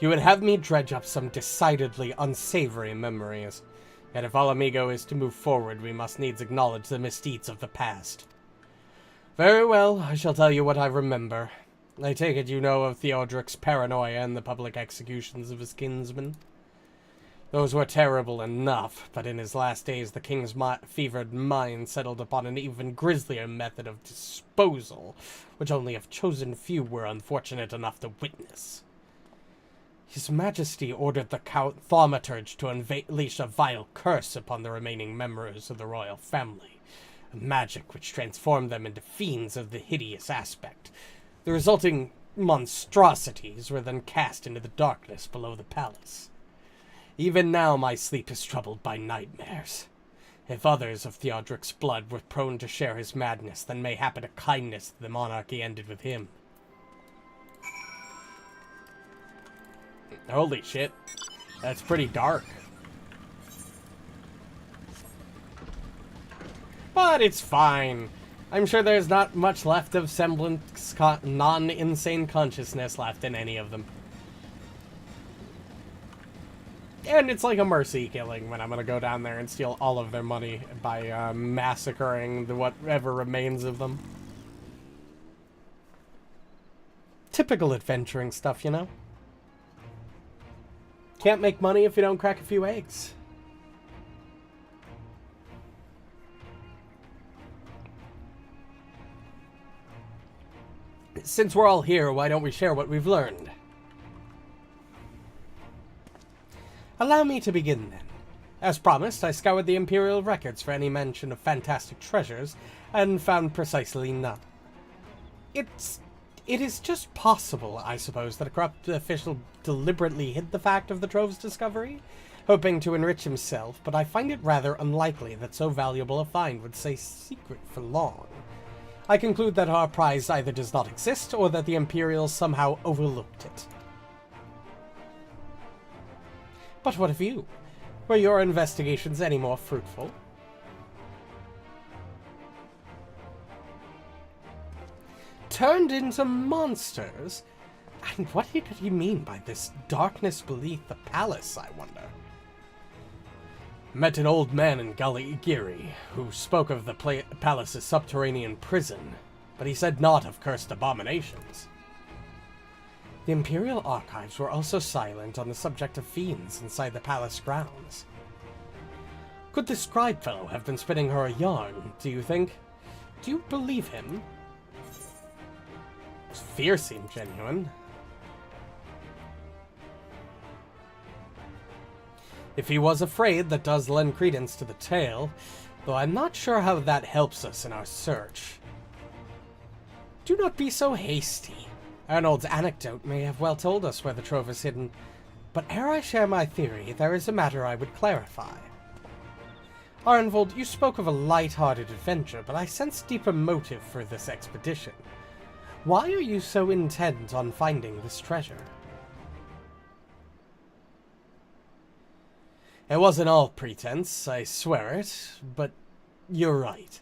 You would have me dredge up some decidedly unsavory memories. Yet if Mhigo is to move forward, we must needs acknowledge the misdeeds of the past. Very well, I shall tell you what I remember. I take it you know of Theodric's paranoia and the public executions of his kinsmen. Those were terrible enough, but in his last days the king's fevered mind settled upon an even grislier method of disposal, which only a chosen few were unfortunate enough to witness. His Majesty ordered the thaumaturge to unleash a vile curse upon the remaining members of the royal family, a magic which transformed them into fiends of the hideous aspect. The resulting monstrosities were then cast into the darkness below the palace. Even now my sleep is troubled by nightmares. If others of Theodric's blood were prone to share his madness, then mayhap a kindness the monarchy ended with him. Holy shit. That's pretty dark. But it's fine. I'm sure there's not much left of semblance non-insane consciousness left in any of them. And it's like a mercy killing when I'm gonna go down there and steal all of their money by massacring whatever remains of them. Typical adventuring stuff, you know? Can't make money if you don't crack a few eggs. Since we're all here, why don't we share what we've learned? Allow me to begin, then. As promised, I scoured the Imperial records for any mention of fantastic treasures, and found precisely none. It is just possible, I suppose, that a corrupt official deliberately hid the fact of the trove's discovery, hoping to enrich himself, but I find it rather unlikely that so valuable a find would stay secret for long. I conclude that our prize either does not exist, or that the Imperials somehow overlooked it. But what of you? Were your investigations any more fruitful? Turned into monsters? And what did he mean by this darkness beneath the palace, I wonder? Met an old man in Giri, who spoke of the palace's subterranean prison, but he said naught of cursed abominations. The Imperial archives were also silent on the subject of fiends inside the palace grounds. Could the scribe fellow have been spinning her a yarn, do you think? Do you believe him? His fear seemed genuine. If he was afraid, that does lend credence to the tale, though I'm not sure how that helps us in our search. Do not be so hasty. Arnold's anecdote may have well told us where the trove is hidden, but ere I share my theory, there is a matter I would clarify. Arnvold, you spoke of a light-hearted adventure, but I sense deeper motive for this expedition. Why are you so intent on finding this treasure? It wasn't all pretense, I swear it, but you're right.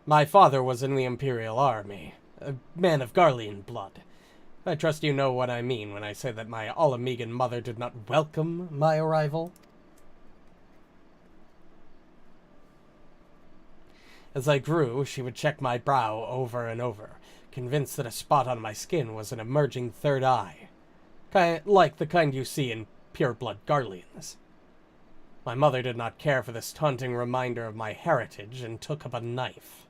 My father was in the Imperial Army, a man of Garlean blood. I trust you know what I mean when I say that my All-Amigan mother did not welcome my arrival. As I grew, she would check my brow over and over, convinced that a spot on my skin was an emerging third eye, like the kind you see in pure-blood Garleans. My mother did not care for this taunting reminder of my heritage and took up a knife.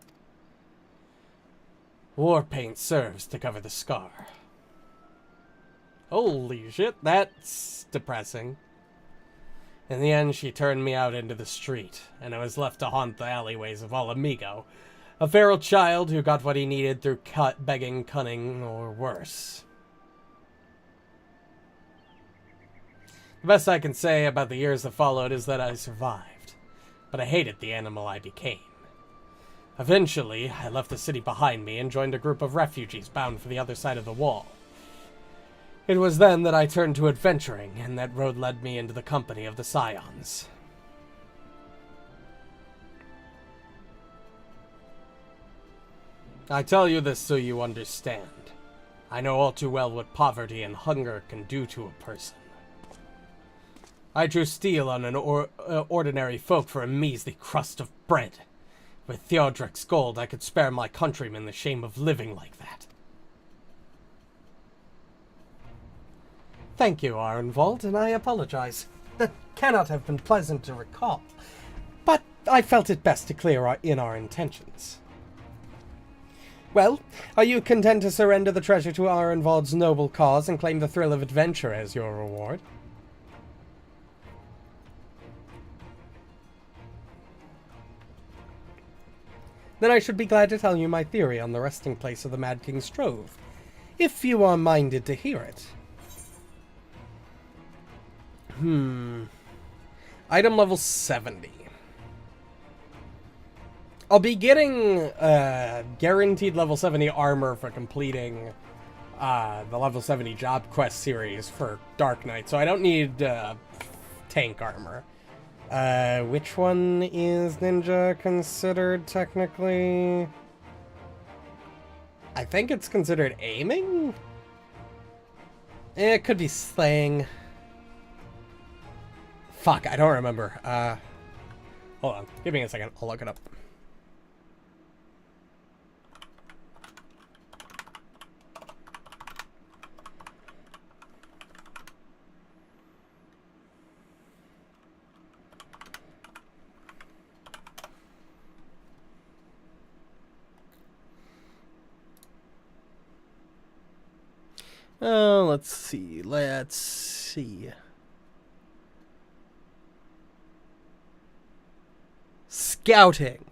War paint serves to cover the scar. Holy shit, that's depressing. In the end, she turned me out into the street, and I was left to haunt the alleyways of Mhigo, a feral child who got what he needed through begging, cunning, or worse. The best I can say about the years that followed is that I survived, but I hated the animal I became. Eventually, I left the city behind me and joined a group of refugees bound for the other side of the wall. It was then that I turned to adventuring, and that road led me into the company of the Scions. I tell you this so you understand. I know all too well what poverty and hunger can do to a person. I drew steel on an ordinary folk for a measly crust of bread. With Theodric's gold, I could spare my countrymen the shame of living like that. Thank you, Arnvold, and I apologize. that cannot have been pleasant to recall. But I felt it best to clear in our intentions. Well, are you content to surrender the treasure to Arenvald's noble cause and claim the thrill of adventure as your reward? Then I should be glad to tell you my theory on the resting place of the Mad King's Trove, if you are minded to hear it. Item level 70. I'll be getting guaranteed level 70 armor for completing the level 70 job quest series for Dark Knight, so I don't need tank armor. Which one is ninja considered technically? I think it's considered aiming? It could be slaying. Fuck, I don't remember. Hold on. Give me a second. I'll look it up. Let's see. Let's see. Scouting.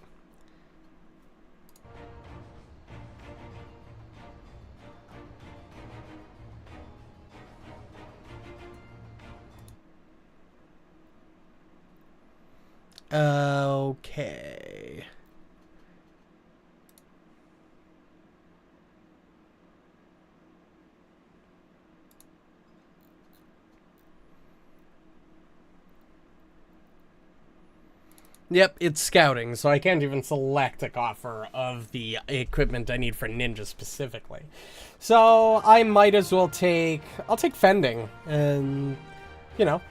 Okay. Yep, it's scouting, so I can't even select a coffer of the equipment I need for ninja specifically. So I might as well I'll take fending, and, you know.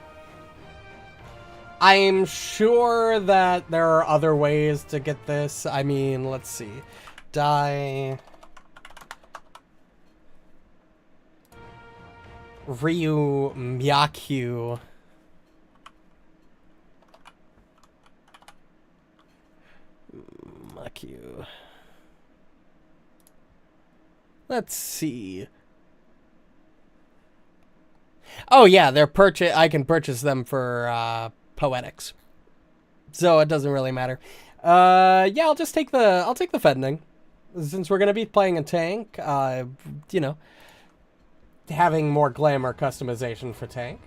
I'm sure that there are other ways to get this. I mean, let's see. Ryu Myaku. Let's see. Oh yeah, I can purchase them for poetics. So it doesn't really matter. Yeah, I'll take the fending. Since we're gonna be playing a tank, you know, having more glamour customization for tank.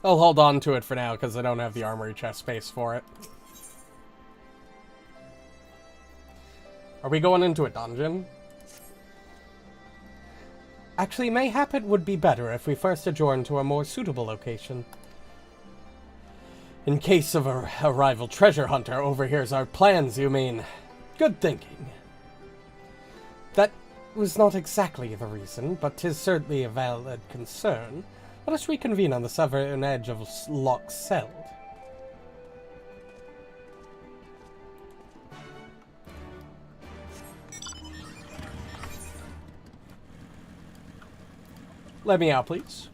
I'll hold on to it for now because I don't have the armory chest space for it. Are we going into a dungeon? Actually, mayhap it would be better if we first adjourn to a more suitable location. In case of a rival treasure hunter overhears our plans, you mean? Good thinking. That was not exactly the reason, but 'tis certainly a valid concern. Let us reconvene on the southern edge of Loch Seld. Let me out, please.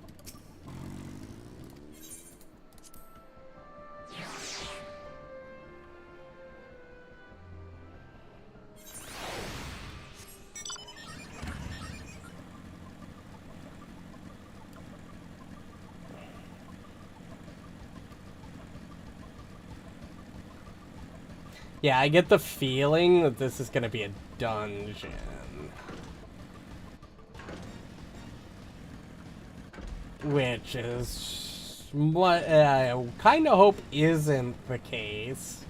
Yeah, I get the feeling that this is gonna be a dungeon. Which is what I kind of hope isn't the case.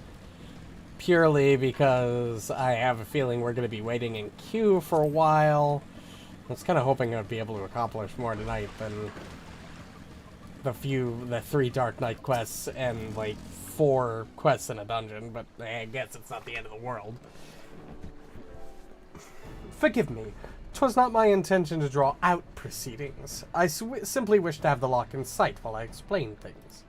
Purely because I have a feeling we're going to be waiting in queue for a while. I was kind of hoping I'd be able to accomplish more tonight than the 3 Dark Knight quests and like 4 quests in a dungeon, but I guess it's not the end of the world. Forgive me. 'Twas not my intention to draw out proceedings. I simply wish to have the lock in sight while I explain things.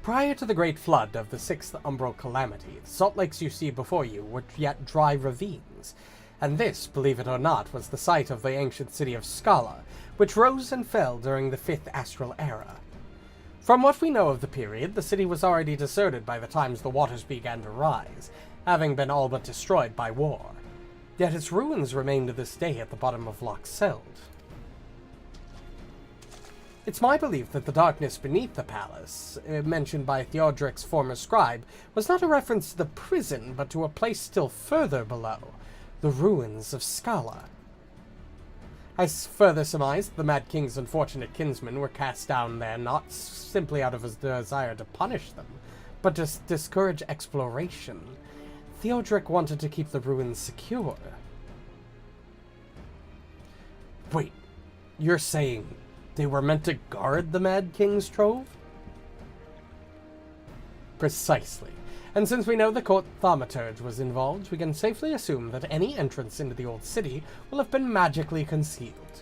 Prior to the great flood of the 6th Umbral Calamity, the salt lakes you see before you were yet dry ravines, and this, believe it or not, was the site of the ancient city of Scala, which rose and fell during the 5th Astral Era. From what we know of the period, the city was already deserted by the times the waters began to rise, having been all but destroyed by war. Yet its ruins remain to this day at the bottom of Loch Seld. It's my belief that the darkness beneath the palace, mentioned by Theodric's former scribe, was not a reference to the prison, but to a place still further below, the ruins of Scala. I further surmise that the Mad King's unfortunate kinsmen were cast down there not simply out of a desire to punish them, but to discourage exploration. Theodric wanted to keep the ruins secure. Wait, you're saying they were meant to guard the Mad King's trove? Precisely. And since we know the court thaumaturge was involved, we can safely assume that any entrance into the old city will have been magically concealed.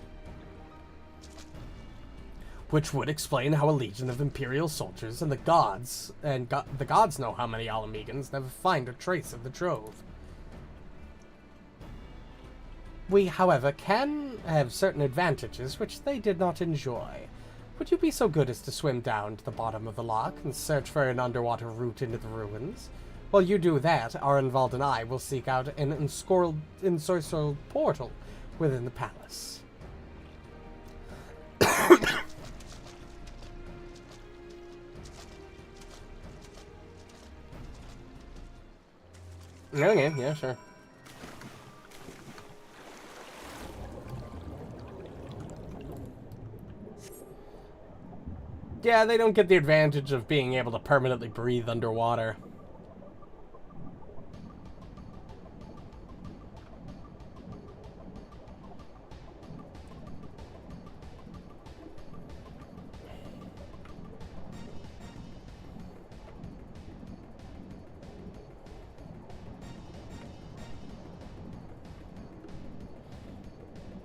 Which would explain how a legion of Imperial soldiers and the gods know how many Alamegans never find a trace of the trove. We, however, can have certain advantages which they did not enjoy. Would you be so good as to swim down to the bottom of the loch and search for an underwater route into the ruins? While you do that, Arenvald and I will seek out an ensorcelled portal within the palace. Okay, yeah, sure. Yeah, they don't get the advantage of being able to permanently breathe underwater.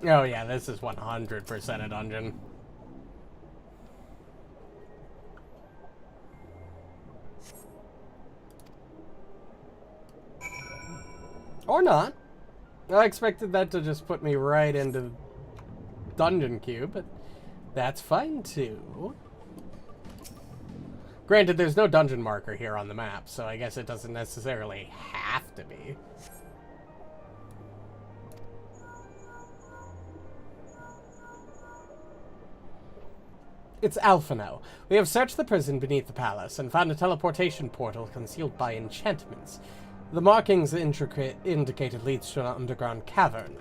Oh yeah, this is 100% a dungeon. Or not. I expected that to just put me right into dungeon queue, but that's fine too. Granted, there's no dungeon marker here on the map, so I guess it doesn't necessarily have to be. It's Alphino. We have searched the prison beneath the palace and found a teleportation portal concealed by enchantments. The markings indicated leads to an underground cavern.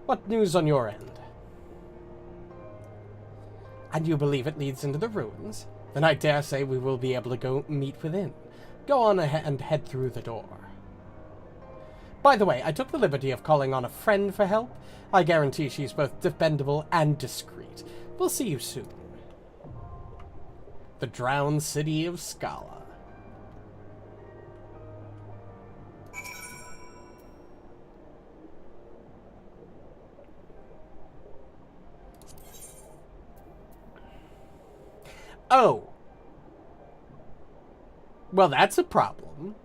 What news on your end? And you believe it leads into the ruins? Then I dare say we will be able to go meet within. Go on ahead and head through the door. By the way, I took the liberty of calling on a friend for help. I guarantee she's both dependable and discreet. We'll see you soon. The drowned city of Scala. Oh. Well, that's a problem.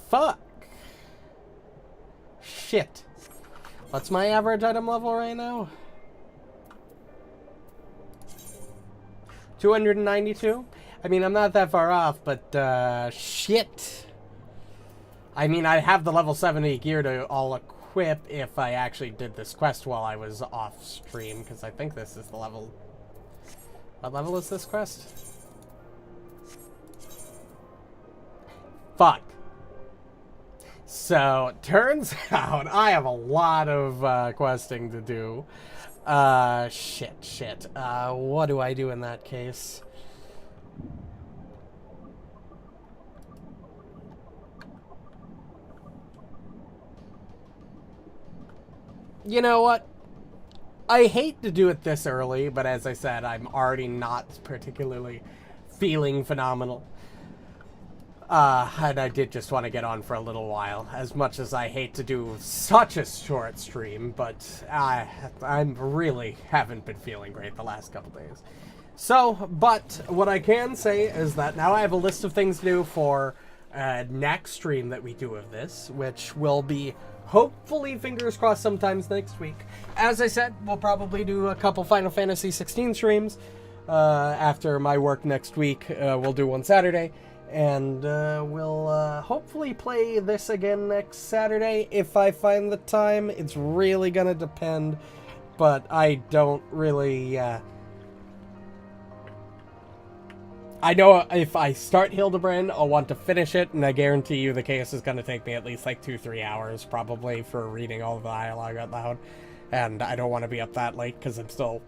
Fuck. Shit. What's my average item level right now? 292? I mean, I'm not that far off, but, shit. I mean, I have the level 70 gear to all equip if I actually did this quest while I was off stream, because I think this is the level... What level is this quest? Fuck. So, it turns out I have a lot of questing to do. Shit. What do I do in that case? You know what? I hate to do it this early, but as I said, I'm already not particularly feeling phenomenal. And I did just want to get on for a little while, as much as I hate to do such a short stream, but I really haven't been feeling great the last couple days. So, but what I can say is that now I have a list of things to do for next stream that we do of this, which will be hopefully, fingers crossed, sometimes next week. As I said, we'll probably do a couple Final Fantasy 16 streams after my work next week. We'll do one Saturday, and we'll hopefully play this again next Saturday if I find the time. It's really gonna depend, but I don't really... I know if I start Hildebrand, I'll want to finish it, and I guarantee you the case is going to take me at least like 2-3 hours, probably, for reading all the dialogue out loud. And I don't want to be up that late, because I'm still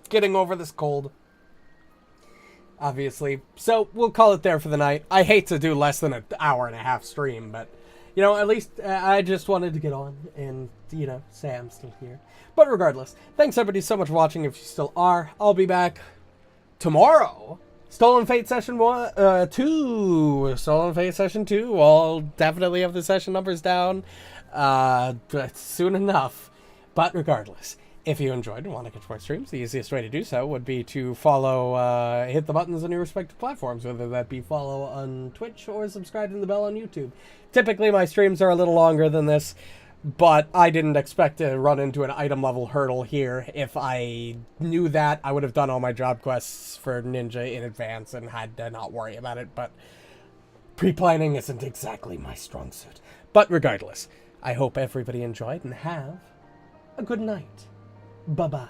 getting over this cold. Obviously. So, we'll call it there for the night. I hate to do less than an hour and a half stream, but, you know, at least I just wanted to get on and, you know, say I'm still here. But regardless, thanks everybody so much for watching. If you still are, I'll be back tomorrow. Stolen Fate Session 2. Stolen Fate Session 2. I'll definitely have the session numbers down soon enough. But regardless, if you enjoyed and want to catch more streams, the easiest way to do so would be to follow, hit the buttons on your respective platforms, whether that be follow on Twitch or subscribe to the bell on YouTube. Typically, my streams are a little longer than this, but I didn't expect to run into an item level hurdle here. If I knew that, I would have done all my job quests for Ninja in advance and had to not worry about it, but pre-planning isn't exactly my strong suit. But regardless, I hope everybody enjoyed and have a good night. Bye-bye.